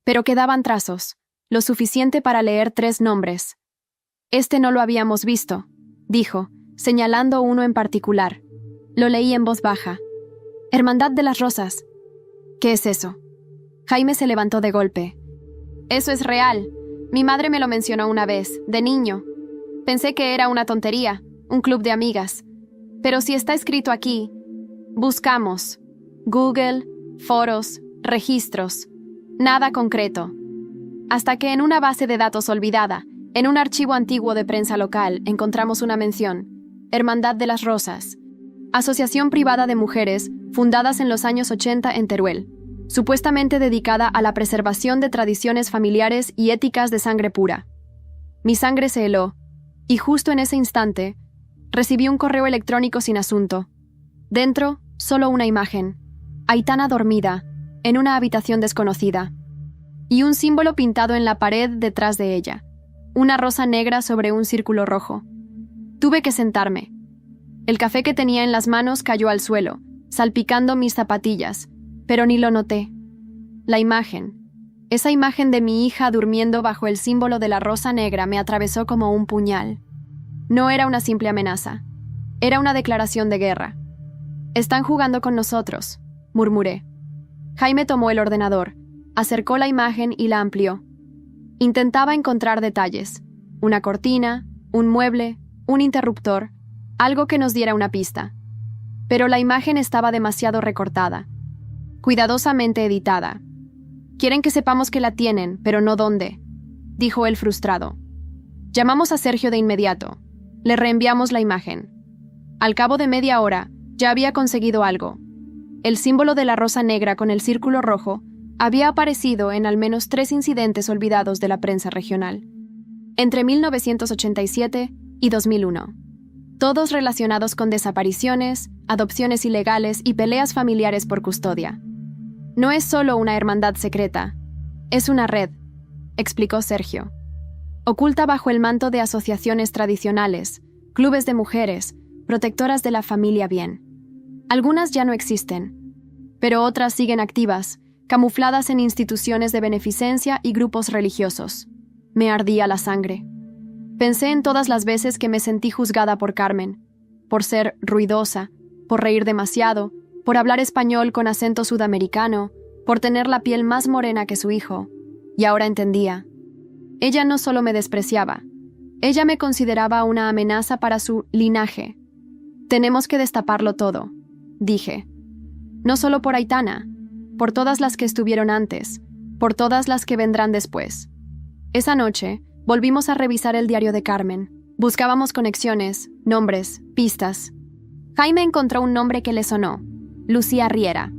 Pero quedaban trazos, lo suficiente para leer 3 nombres. Este no lo habíamos visto, dijo, señalando uno en particular. Lo leí en voz baja. Hermandad de las Rosas. ¿Qué es eso? Jaime se levantó de golpe. Eso es real. Mi madre me lo mencionó una vez, de niño. Pensé que era una tontería, un club de amigas. Pero si está escrito aquí, buscamos. Google, foros, registros. Nada concreto. Hasta que en una base de datos olvidada, en un archivo antiguo de prensa local, encontramos una mención. Hermandad de las Rosas. Asociación privada de mujeres fundadas en los años 80 en Teruel, supuestamente dedicada a la preservación de tradiciones familiares y éticas de sangre pura. Mi sangre se heló, y justo en ese instante, recibí un correo electrónico sin asunto. Dentro, solo una imagen. Aitana dormida, en una habitación desconocida. Y un símbolo pintado en la pared detrás de ella. Una rosa negra sobre un círculo rojo. Tuve que sentarme. El café que tenía en las manos cayó al suelo, salpicando mis zapatillas, pero ni lo noté. La imagen, esa imagen de mi hija durmiendo bajo el símbolo de la rosa negra me atravesó como un puñal. No era una simple amenaza, era una declaración de guerra. Están jugando con nosotros, murmuré. Jaime tomó el ordenador, acercó la imagen y la amplió. Intentaba encontrar detalles, una cortina, un mueble, un interruptor, algo que nos diera una pista. Pero la imagen estaba demasiado recortada, cuidadosamente editada. Quieren que sepamos que la tienen, pero no dónde, dijo él frustrado. Llamamos a Sergio de inmediato. Le reenviamos la imagen. Al cabo de media hora, ya había conseguido algo. El símbolo de la rosa negra con el círculo rojo había aparecido en al menos 3 incidentes olvidados de la prensa regional, entre 1987 y 2001. Todos relacionados con desapariciones, adopciones ilegales y peleas familiares por custodia. No es solo una hermandad secreta, es una red, explicó Sergio. Oculta bajo el manto de asociaciones tradicionales, clubes de mujeres, protectoras de la familia bien. Algunas ya no existen, pero otras siguen activas, camufladas en instituciones de beneficencia y grupos religiosos. Me ardía la sangre. Pensé en todas las veces que me sentí juzgada por Carmen, por ser ruidosa, por reír demasiado, por hablar español con acento sudamericano, por tener la piel más morena que su hijo. Y ahora entendía. Ella no solo me despreciaba, ella me consideraba una amenaza para su linaje. Tenemos que destaparlo todo, dije. No solo por Aitana, por todas las que estuvieron antes, por todas las que vendrán después. Esa noche, volvimos a revisar el diario de Carmen. Buscábamos conexiones, nombres, pistas. Jaime encontró un nombre que le sonó: Lucía Riera.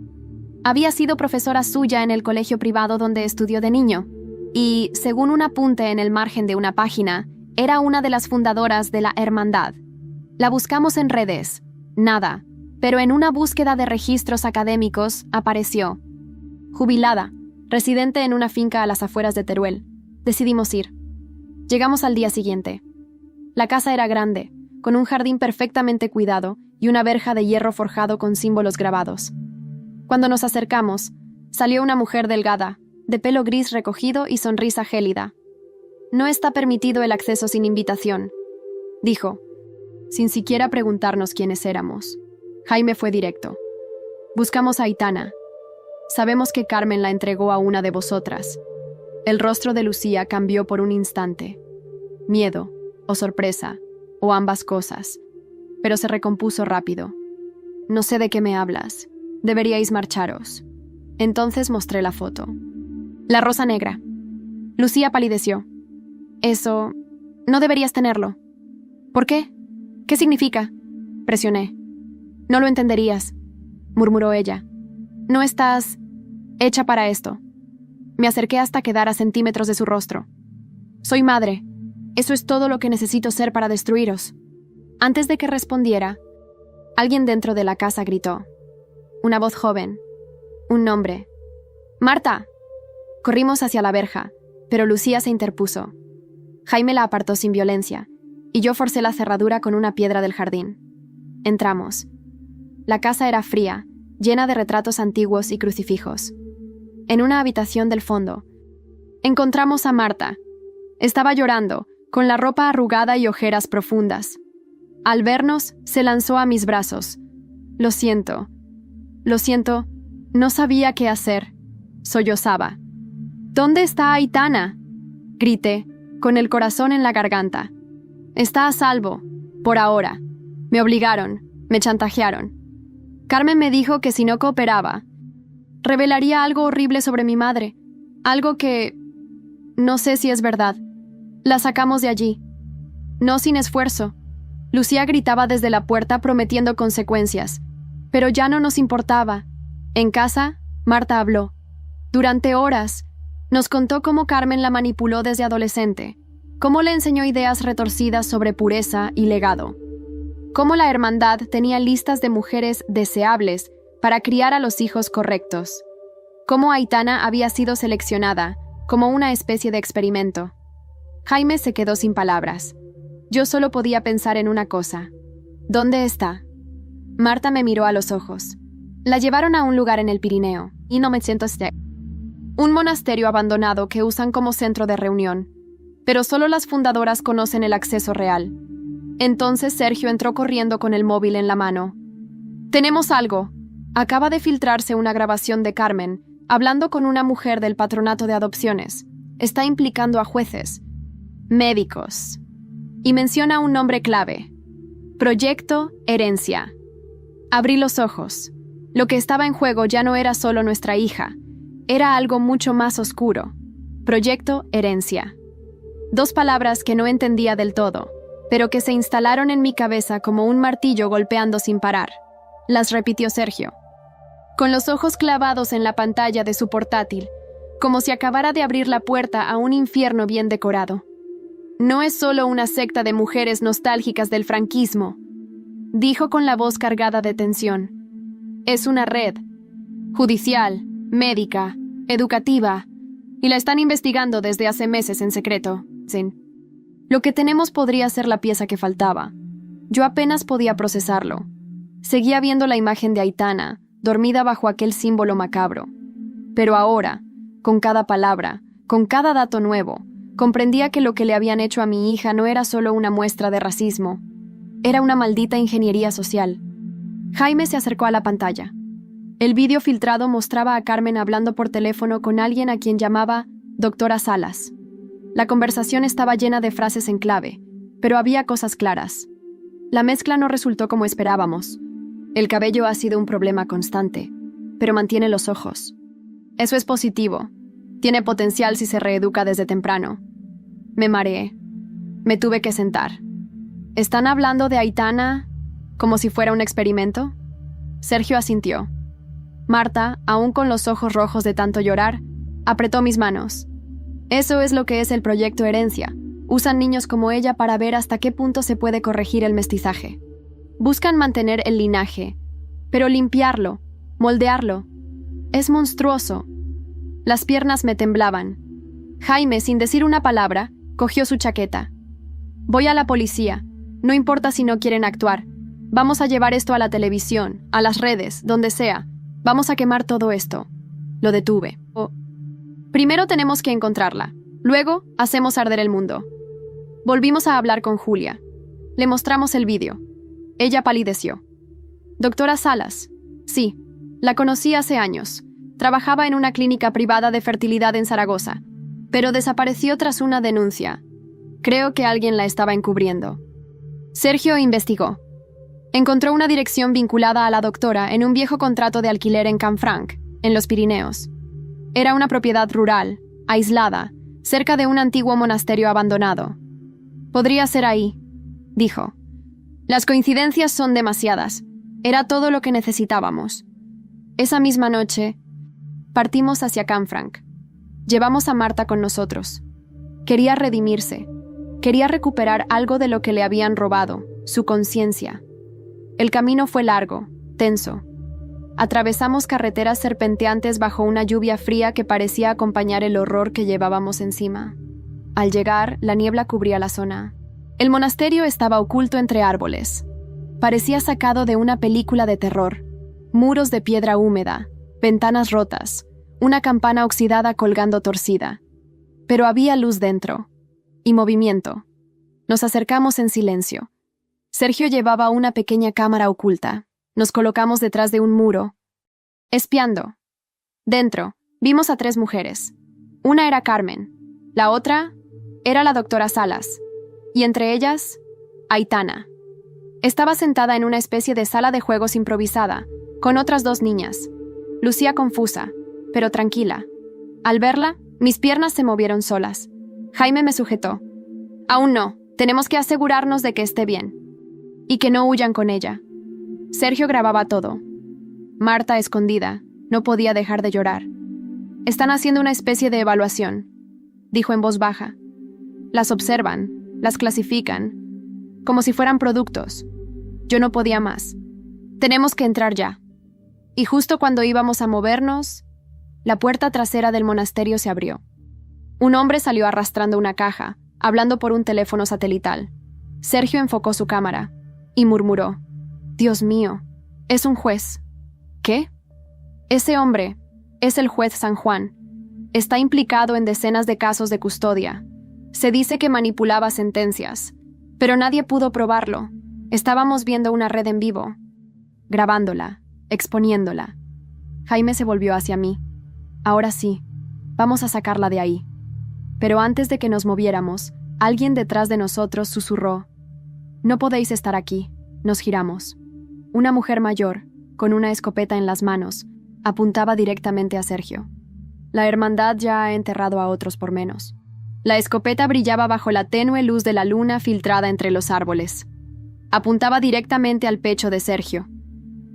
Había sido profesora suya en el colegio privado donde estudió de niño, y, según un apunte en el margen de una página, era una de las fundadoras de la hermandad. La buscamos en redes. Nada, pero en una búsqueda de registros académicos apareció. Jubilada, residente en una finca a las afueras de Teruel. Decidimos ir. Llegamos al día siguiente. La casa era grande, con un jardín perfectamente cuidado y una verja de hierro forjado con símbolos grabados. Cuando nos acercamos, salió una mujer delgada, de pelo gris recogido y sonrisa gélida. No está permitido el acceso sin invitación, dijo, sin siquiera preguntarnos quiénes éramos. Jaime fue directo. Buscamos a Aitana. Sabemos que Carmen la entregó a una de vosotras. El rostro de Lucía cambió por un instante. Miedo, o sorpresa, o ambas cosas. Pero se recompuso rápido. No sé de qué me hablas. Deberíais marcharos. Entonces mostré la foto. La rosa negra. Lucía palideció. Eso... no deberías tenerlo. ¿Por qué? ¿Qué significa? Presioné. No lo entenderías, murmuró ella. No estás hecha para esto. Me acerqué hasta quedar a centímetros de su rostro. Soy madre. Eso es todo lo que necesito ser para destruiros. Antes de que respondiera, alguien dentro de la casa gritó. Una voz joven. Un nombre. ¡Marta! Corrimos hacia la verja, pero Lucía se interpuso. Jaime la apartó sin violencia, y yo forcé la cerradura con una piedra del jardín. Entramos. La casa era fría, llena de retratos antiguos y crucifijos. En una habitación del fondo, encontramos a Marta. Estaba llorando, con la ropa arrugada y ojeras profundas. Al vernos, se lanzó a mis brazos. Lo siento, no sabía qué hacer. Sollozaba. ¿Dónde está Aitana? Grité, con el corazón en la garganta. Está a salvo, por ahora. Me obligaron, me chantajearon. Carmen me dijo que si no cooperaba, revelaría algo horrible sobre mi madre, algo que... no sé si es verdad. La sacamos de allí. No sin esfuerzo. Lucía gritaba desde la puerta prometiendo consecuencias, pero ya no nos importaba. En casa, Marta habló. Durante horas, nos contó cómo Carmen la manipuló desde adolescente, cómo le enseñó ideas retorcidas sobre pureza y legado, cómo la hermandad tenía listas de mujeres deseables para criar a los hijos correctos, cómo Aitana había sido seleccionada como una especie de experimento. Jaime se quedó sin palabras. Yo solo podía pensar en una cosa. ¿Dónde está? Marta me miró a los ojos. La llevaron a un lugar en el Pirineo, y no me siento un monasterio abandonado que usan como centro de reunión, pero solo las fundadoras conocen el acceso real. Entonces Sergio entró corriendo con el móvil en la mano. «Tenemos algo». Acaba de filtrarse una grabación de Carmen, hablando con una mujer del patronato de adopciones. Está implicando a jueces, médicos, y menciona un nombre clave. Proyecto Herencia. Abrí los ojos. Lo que estaba en juego ya no era solo nuestra hija, era algo mucho más oscuro. Proyecto Herencia. 2 palabras que no entendía del todo, pero que se instalaron en mi cabeza como un martillo golpeando sin parar. Las repitió Sergio, con los ojos clavados en la pantalla de su portátil, como si acabara de abrir la puerta a un infierno bien decorado. No es solo una secta de mujeres nostálgicas del franquismo, dijo con la voz cargada de tensión. Es una red, judicial, médica, educativa, y la están investigando desde hace meses en secreto. Lo que tenemos podría ser la pieza que faltaba. Yo apenas podía procesarlo. Seguía viendo la imagen de Aitana, dormida bajo aquel símbolo macabro. Pero ahora, con cada palabra, con cada dato nuevo, comprendía que lo que le habían hecho a mi hija no era solo una muestra de racismo. Era una maldita ingeniería social. Jaime se acercó a la pantalla. El vídeo filtrado mostraba a Carmen hablando por teléfono con alguien a quien llamaba Doctora Salas. La conversación estaba llena de frases en clave, pero había cosas claras. La mezcla no resultó como esperábamos. El cabello ha sido un problema constante, pero mantiene los ojos. Eso es positivo. Tiene potencial si se reeduca desde temprano. Me mareé. Me tuve que sentar. ¿Están hablando de Aitana como si fuera un experimento? Sergio asintió. Marta, aún con los ojos rojos de tanto llorar, apretó mis manos. Eso es lo que es el proyecto Herencia. Usan niños como ella para ver hasta qué punto se puede corregir el mestizaje. Buscan mantener el linaje, pero limpiarlo, moldearlo. Es monstruoso. Las piernas me temblaban. Jaime, sin decir una palabra, cogió su chaqueta. Voy a la policía. No importa si no quieren actuar. Vamos a llevar esto a la televisión, a las redes, donde sea. Vamos a quemar todo esto. Lo detuve. Primero tenemos que encontrarla. Luego, hacemos arder el mundo. Volvimos a hablar con Julia. Le mostramos el vídeo. Ella palideció. Doctora Salas. Sí, la conocí hace años. Trabajaba en una clínica privada de fertilidad en Zaragoza, pero desapareció tras una denuncia. Creo que alguien la estaba encubriendo. Sergio investigó. Encontró una dirección vinculada a la doctora en un viejo contrato de alquiler en Canfranc, en los Pirineos. Era una propiedad rural, aislada, cerca de un antiguo monasterio abandonado. Podría ser ahí, dijo. Las coincidencias son demasiadas. Era todo lo que necesitábamos. Esa misma noche, partimos hacia Canfranc. Llevamos a Marta con nosotros. Quería redimirse. Quería recuperar algo de lo que le habían robado, su conciencia. El camino fue largo, tenso. Atravesamos carreteras serpenteantes bajo una lluvia fría que parecía acompañar el horror que llevábamos encima. Al llegar, la niebla cubría la zona. El monasterio estaba oculto entre árboles. Parecía sacado de una película de terror. Muros de piedra húmeda, ventanas rotas, una campana oxidada colgando torcida. Pero había luz dentro. Y movimiento. Nos acercamos en silencio. Sergio llevaba una pequeña cámara oculta. Nos colocamos detrás de un muro. Espiando. Dentro, vimos a 3 mujeres. Una era Carmen. La otra era la doctora Salas. Y entre ellas, Aitana. Estaba sentada en una especie de sala de juegos improvisada, con otras 2 niñas. Lucía confusa, pero tranquila. Al verla, mis piernas se movieron solas. Jaime me sujetó. Aún no, tenemos que asegurarnos de que esté bien. Y que no huyan con ella. Sergio grababa todo. Marta, escondida, no podía dejar de llorar. Están haciendo una especie de evaluación, dijo en voz baja. Las observan, las clasifican, como si fueran productos. Yo no podía más. Tenemos que entrar ya. Y justo cuando íbamos a movernos, la puerta trasera del monasterio se abrió. Un hombre salió arrastrando una caja, hablando por un teléfono satelital. Sergio enfocó su cámara y murmuró: Dios mío, es un juez. ¿Qué? Ese hombre es el juez San Juan. Está implicado en decenas de casos de custodia. Se dice que manipulaba sentencias, pero nadie pudo probarlo. Estábamos viendo una red en vivo, grabándola, exponiéndola. Jaime se volvió hacia mí. Ahora sí, vamos a sacarla de ahí. Pero antes de que nos moviéramos, alguien detrás de nosotros susurró: No podéis estar aquí. Nos giramos. Una mujer mayor, con una escopeta en las manos, apuntaba directamente a Sergio. La hermandad ya ha enterrado a otros por menos. La escopeta brillaba bajo la tenue luz de la luna filtrada entre los árboles. Apuntaba directamente al pecho de Sergio.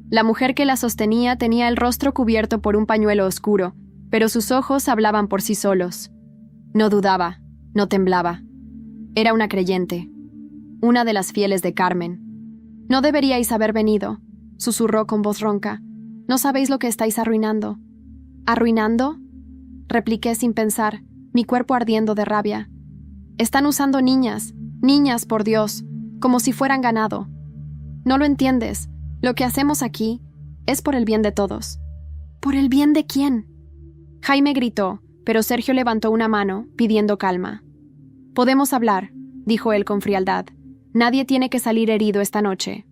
La mujer que la sostenía tenía el rostro cubierto por un pañuelo oscuro, pero sus ojos hablaban por sí solos. No dudaba, no temblaba. Era una creyente, una de las fieles de Carmen. No deberíais haber venido, susurró con voz ronca. No sabéis lo que estáis arruinando. ¿Arruinando? Repliqué sin pensar, mi cuerpo ardiendo de rabia. Están usando niñas, por Dios, como si fueran ganado. No lo entiendes. Lo que hacemos aquí es por el bien de todos. ¿Por el bien de quién? Jaime gritó, pero Sergio levantó una mano, pidiendo calma. Podemos hablar, dijo él con frialdad. Nadie tiene que salir herido esta noche.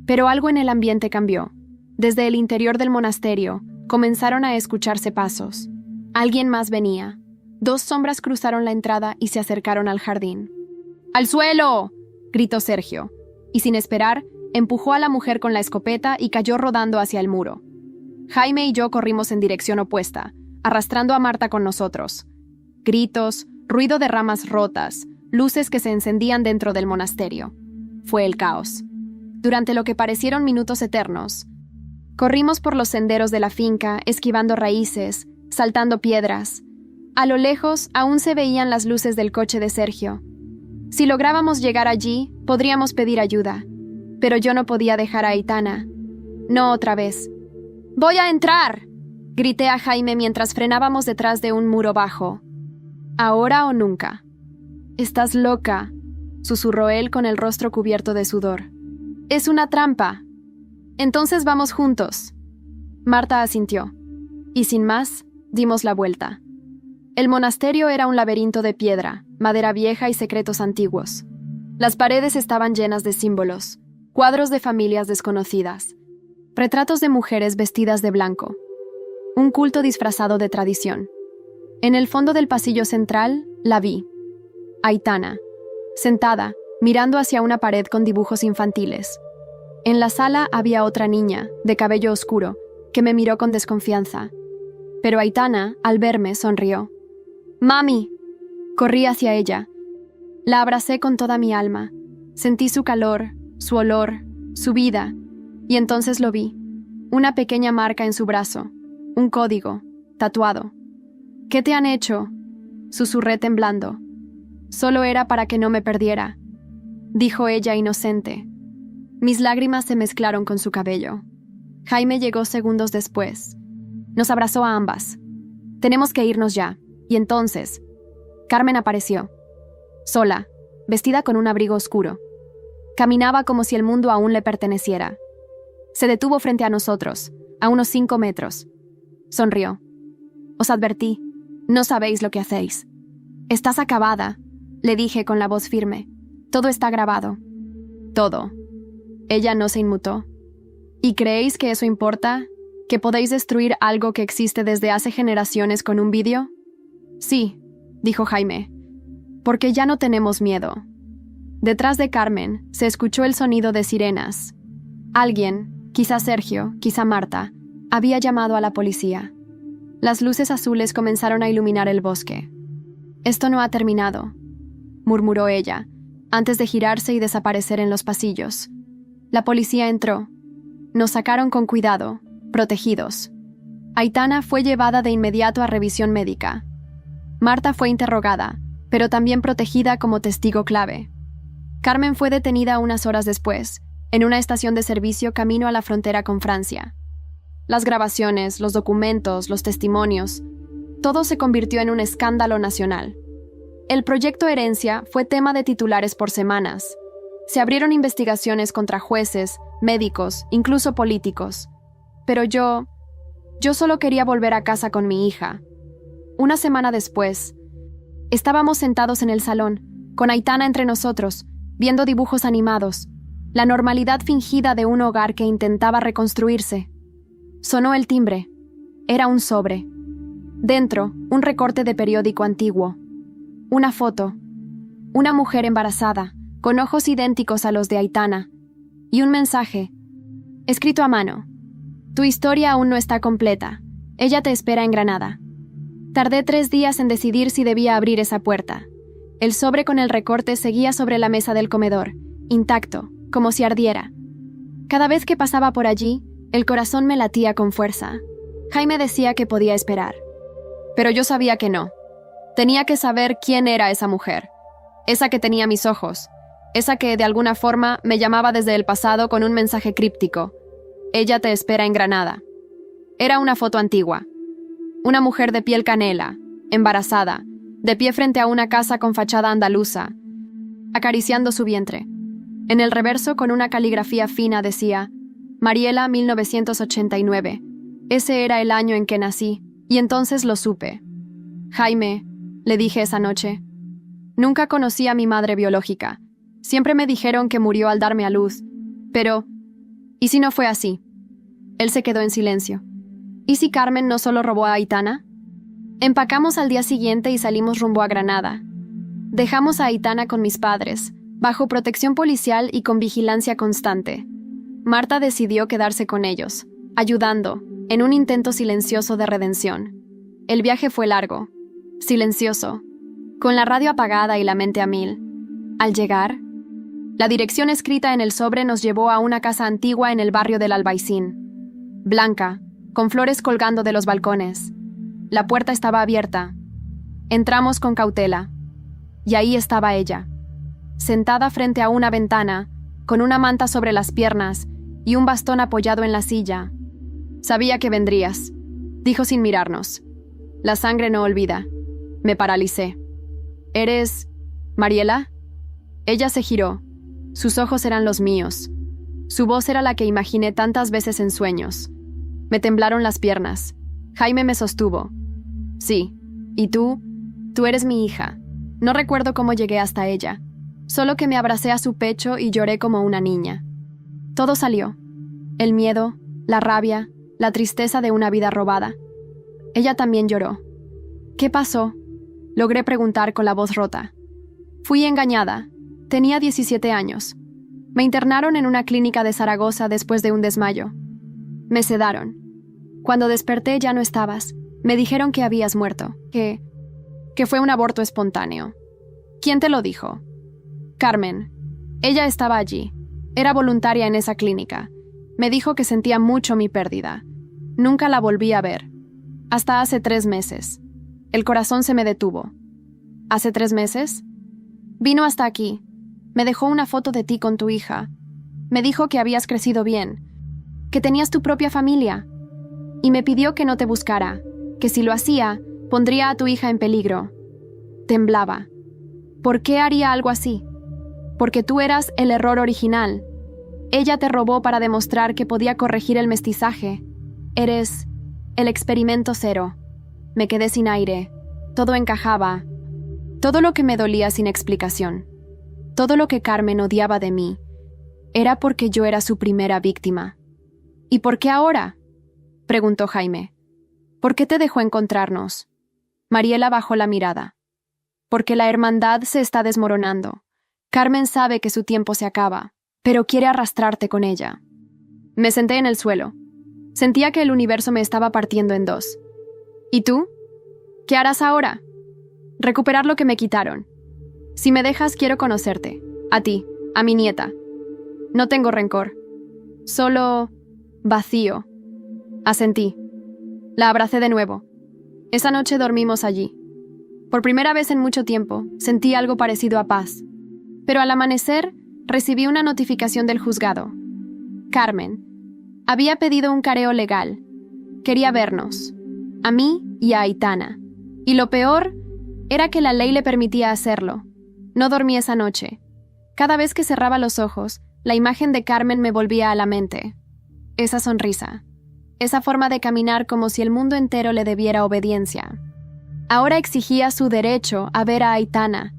Pero algo en el ambiente cambió. Desde el interior del monasterio, comenzaron a escucharse pasos. Alguien más venía. 2 sombras cruzaron la entrada y se acercaron al jardín. ¡Al suelo!, gritó Sergio, y sin esperar, empujó a la mujer con la escopeta y cayó rodando hacia el muro. Jaime y yo corrimos en dirección opuesta, arrastrando a Marta con nosotros. Gritos, ruido de ramas rotas, luces que se encendían dentro del monasterio. Fue el caos. Durante lo que parecieron minutos eternos, corrimos por los senderos de la finca, esquivando raíces, saltando piedras. A lo lejos aún se veían las luces del coche de Sergio. Si lográbamos llegar allí, podríamos pedir ayuda. Pero yo no podía dejar a Aitana. No otra vez. ¡Voy a entrar!, grité a Jaime mientras frenábamos detrás de un muro bajo. ¿Ahora o nunca? «Estás loca», susurró él con el rostro cubierto de sudor. «Es una trampa. Entonces vamos juntos». Marta asintió. Y sin más, dimos la vuelta. El monasterio era un laberinto de piedra, madera vieja y secretos antiguos. Las paredes estaban llenas de símbolos, cuadros de familias desconocidas, retratos de mujeres vestidas de blanco, un culto disfrazado de tradición. En el fondo del pasillo central, la vi. Aitana, sentada, mirando hacia una pared con dibujos infantiles. En la sala había otra niña, de cabello oscuro, que me miró con desconfianza. Pero Aitana, al verme, sonrió. «¡Mami!». Corrí hacia ella. La abracé con toda mi alma. Sentí su calor, su olor, su vida. Y entonces lo vi. Una pequeña marca en su brazo. Un código, tatuado. «¿Qué te han hecho?», susurré temblando. Solo era para que no me perdiera, dijo ella inocente. Mis lágrimas se mezclaron con su cabello. Jaime llegó segundos después. Nos abrazó a ambas. Tenemos que irnos ya. Y entonces, Carmen apareció. Sola, vestida con un abrigo oscuro. Caminaba como si el mundo aún le perteneciera. Se detuvo frente a nosotros, a unos 5 metros. Sonrió. Os advertí. No sabéis lo que hacéis. Estás acabada, le dije con la voz firme. Todo está grabado. Todo. Ella no se inmutó. ¿Y creéis que eso importa? ¿Que podéis destruir algo que existe desde hace generaciones con un vídeo? Sí, dijo Jaime. Porque ya no tenemos miedo. Detrás de Carmen se escuchó el sonido de sirenas. Alguien, quizá Sergio, quizá Marta, había llamado a la policía. Las luces azules comenzaron a iluminar el bosque. Esto no ha terminado, murmuró ella, antes de girarse y desaparecer en los pasillos. La policía entró. Nos sacaron con cuidado, protegidos. Aitana fue llevada de inmediato a revisión médica. Marta fue interrogada, pero también protegida como testigo clave. Carmen fue detenida unas horas después, en una estación de servicio camino a la frontera con Francia. Las grabaciones, los documentos, los testimonios, todo se convirtió en un escándalo nacional. El proyecto Herencia fue tema de titulares por semanas. Se abrieron investigaciones contra jueces, médicos, incluso políticos. Pero yo solo quería volver a casa con mi hija. Una semana después, estábamos sentados en el salón, con Aitana entre nosotros, viendo dibujos animados, la normalidad fingida de un hogar que intentaba reconstruirse. Sonó el timbre. Era un sobre. Dentro, un recorte de periódico antiguo. Una foto. Una mujer embarazada, con ojos idénticos a los de Aitana. Y un mensaje, escrito a mano. Tu historia aún no está completa. Ella te espera en Granada. Tardé 3 días en decidir si debía abrir esa puerta. El sobre con el recorte seguía sobre la mesa del comedor, intacto, como si ardiera. Cada vez que pasaba por allí, el corazón me latía con fuerza. Jaime decía que podía esperar. Pero yo sabía que no. Tenía que saber quién era esa mujer. Esa que tenía mis ojos. Esa que, de alguna forma, me llamaba desde el pasado con un mensaje críptico. Ella te espera en Granada. Era una foto antigua. Una mujer de piel canela, embarazada, de pie frente a una casa con fachada andaluza, acariciando su vientre. En el reverso, con una caligrafía fina, decía: Mariela 1989. Ese era el año en que nací, y entonces lo supe. Jaime, le dije esa noche, nunca conocí a mi madre biológica. Siempre me dijeron que murió al darme a luz. Pero, ¿y si no fue así? Él se quedó en silencio. ¿Y si Carmen no solo robó a Aitana? Empacamos al día siguiente y salimos rumbo a Granada. Dejamos a Aitana con mis padres, bajo protección policial y con vigilancia constante. Marta decidió quedarse con ellos, ayudando, en un intento silencioso de redención. El viaje fue largo, silencioso, con la radio apagada y la mente a mil. Al llegar, la dirección escrita en el sobre nos llevó a una casa antigua en el barrio del Albaicín. Blanca, con flores colgando de los balcones. La puerta estaba abierta. Entramos con cautela. Y ahí estaba ella, sentada frente a una ventana, con una manta sobre las piernas y un bastón apoyado en la silla. Sabía que vendrías, dijo sin mirarnos. La sangre no olvida. Me paralicé. ¿Eres Mariela? Ella se giró. Sus ojos eran los míos. Su voz era la que imaginé tantas veces en sueños. Me temblaron las piernas. Jaime me sostuvo. Sí. ¿Y tú? Tú eres mi hija. No recuerdo cómo llegué hasta ella. Solo que me abracé a su pecho y lloré como una niña. Todo salió. El miedo, la rabia, la tristeza de una vida robada. Ella también lloró. ¿Qué pasó? Logré preguntar con la voz rota. Fui engañada. Tenía 17 años. Me internaron en una clínica de Zaragoza después de un desmayo. Me sedaron. Cuando desperté ya no estabas. Me dijeron que habías muerto, que fue un aborto espontáneo. ¿Quién te lo dijo? Carmen. Ella estaba allí. Era voluntaria en esa clínica. Me dijo que sentía mucho mi pérdida. Nunca la volví a ver. Hasta hace 3 meses. El corazón se me detuvo. ¿Hace 3 meses? Vino hasta aquí. Me dejó una foto de ti con tu hija. Me dijo que habías crecido bien, que tenías tu propia familia. Y me pidió que no te buscara, que si lo hacía, pondría a tu hija en peligro. Temblaba. ¿Por qué haría algo así? Porque tú eras el error original. Ella te robó para demostrar que podía corregir el mestizaje. Eres el experimento cero. Me quedé sin aire. Todo encajaba. Todo lo que me dolía sin explicación. Todo lo que Carmen odiaba de mí. Era porque yo era su primera víctima. ¿Y por qué ahora?, preguntó Jaime. ¿Por qué te dejó encontrarnos? Mariela bajó la mirada. Porque la hermandad se está desmoronando. Carmen sabe que su tiempo se acaba, pero quiere arrastrarte con ella. Me senté en el suelo. Sentía que el universo me estaba partiendo en dos. ¿Y tú? ¿Qué harás ahora? Recuperar lo que me quitaron. Si me dejas, quiero conocerte. A ti, a mi nieta. No tengo rencor. Solo vacío. Asentí. La abracé de nuevo. Esa noche dormimos allí. Por primera vez en mucho tiempo, sentí algo parecido a paz. Pero al amanecer, recibí una notificación del juzgado. Carmen había pedido un careo legal. Quería vernos. A mí y a Aitana. Y lo peor era que la ley le permitía hacerlo. No dormí esa noche. Cada vez que cerraba los ojos, la imagen de Carmen me volvía a la mente. Esa sonrisa. Esa forma de caminar como si el mundo entero le debiera obediencia. Ahora exigía su derecho a ver a Aitana,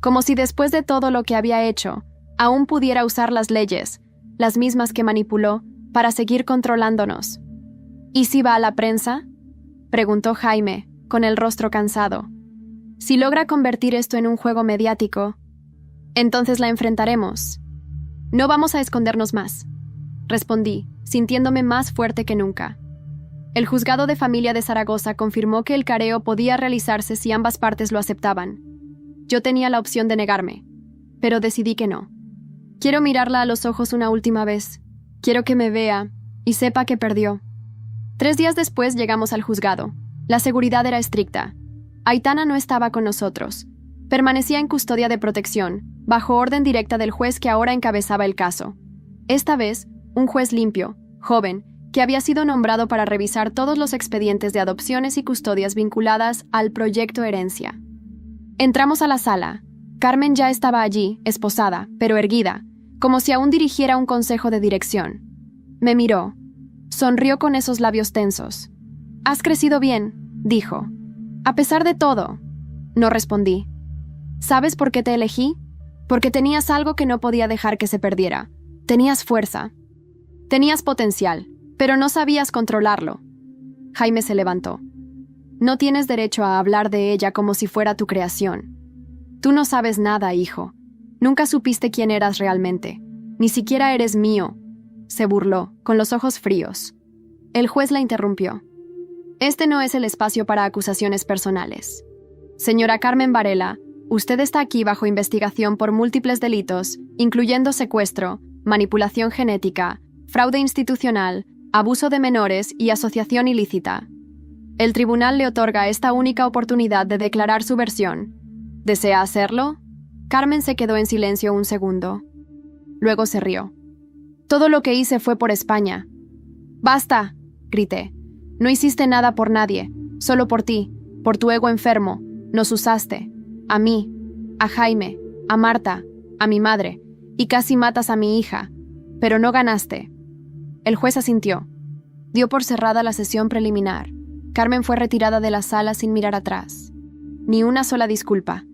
como si después de todo lo que había hecho, aún pudiera usar las leyes, las mismas que manipuló, para seguir controlándonos. ¿Y si va a la prensa?, preguntó Jaime, con el rostro cansado. Si logra convertir esto en un juego mediático, entonces la enfrentaremos. No vamos a escondernos más, respondí, sintiéndome más fuerte que nunca. El juzgado de familia de Zaragoza confirmó que el careo podía realizarse si ambas partes lo aceptaban. Yo tenía la opción de negarme, pero decidí que no. Quiero mirarla a los ojos una última vez. Quiero que me vea y sepa que perdió. 3 días después llegamos al juzgado. La seguridad era estricta. Aitana no estaba con nosotros. Permanecía en custodia de protección, bajo orden directa del juez que ahora encabezaba el caso. Esta vez, un juez limpio, joven, que había sido nombrado para revisar todos los expedientes de adopciones y custodias vinculadas al proyecto Herencia. Entramos a la sala. Carmen ya estaba allí, esposada, pero erguida, como si aún dirigiera un consejo de dirección. Me miró. Sonrió con esos labios tensos. «Has crecido bien», dijo. «A pesar de todo». No respondí. «¿Sabes por qué te elegí? Porque tenías algo que no podía dejar que se perdiera. Tenías fuerza. Tenías potencial, pero no sabías controlarlo». Jaime se levantó. «No tienes derecho a hablar de ella como si fuera tu creación. Tú no sabes nada, hijo. Nunca supiste quién eras realmente. Ni siquiera eres mío», se burló, con los ojos fríos. El juez la interrumpió. «Este no es el espacio para acusaciones personales. Señora Carmen Varela, usted está aquí bajo investigación por múltiples delitos, incluyendo secuestro, manipulación genética, fraude institucional, abuso de menores y asociación ilícita. El tribunal le otorga esta única oportunidad de declarar su versión. ¿Desea hacerlo?». Carmen se quedó en silencio un segundo. Luego se rió. «Todo lo que hice fue por España». «¡Basta!», grité. «No hiciste nada por nadie, solo por ti, por tu ego enfermo. Nos usaste. A mí, a Jaime, a Marta, a mi madre, y casi matas a mi hija. Pero no ganaste». El juez asintió. Dio por cerrada la sesión preliminar. Carmen fue retirada de la sala sin mirar atrás. Ni una sola disculpa,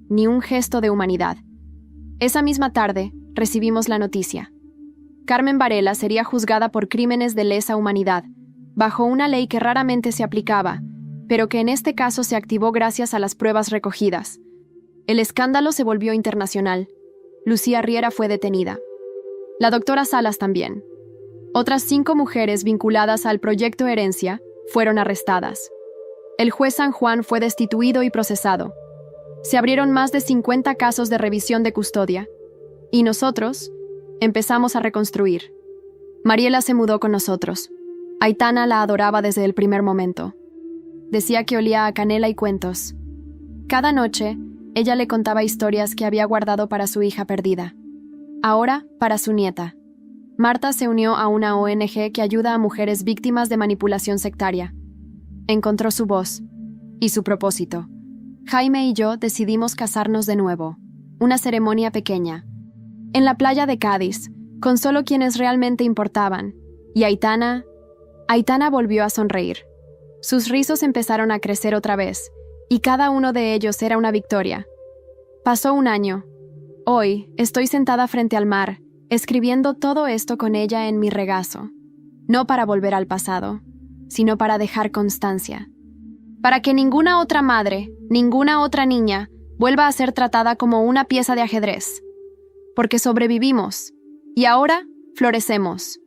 ni un gesto de humanidad. Esa misma tarde, recibimos la noticia. Carmen Varela sería juzgada por crímenes de lesa humanidad, bajo una ley que raramente se aplicaba, pero que en este caso se activó gracias a las pruebas recogidas. El escándalo se volvió internacional. Lucía Riera fue detenida. La doctora Salas también. Otras 5 mujeres vinculadas al proyecto Herencia fueron arrestadas. El juez San Juan fue destituido y procesado. Se abrieron más de 50 casos de revisión de custodia. Y nosotros empezamos a reconstruir. Mariela se mudó con nosotros. Aitana la adoraba desde el primer momento. Decía que olía a canela y cuentos. Cada noche, Ella le contaba historias que había guardado para su hija perdida. Ahora, para su nieta. Marta se unió a una ONG que ayuda a mujeres víctimas de manipulación sectaria. Encontró su voz y su propósito. Jaime y yo decidimos casarnos de nuevo. Una ceremonia pequeña. En la playa de Cádiz, con solo quienes realmente importaban. Y Aitana volvió a sonreír. Sus rizos empezaron a crecer otra vez, y cada uno de ellos era una victoria. Pasó un año. Hoy estoy sentada frente al mar, escribiendo todo esto con ella en mi regazo. No para volver al pasado, sino para dejar constancia. Para que ninguna otra madre, ninguna otra niña, vuelva a ser tratada como una pieza de ajedrez. Porque sobrevivimos, y ahora florecemos.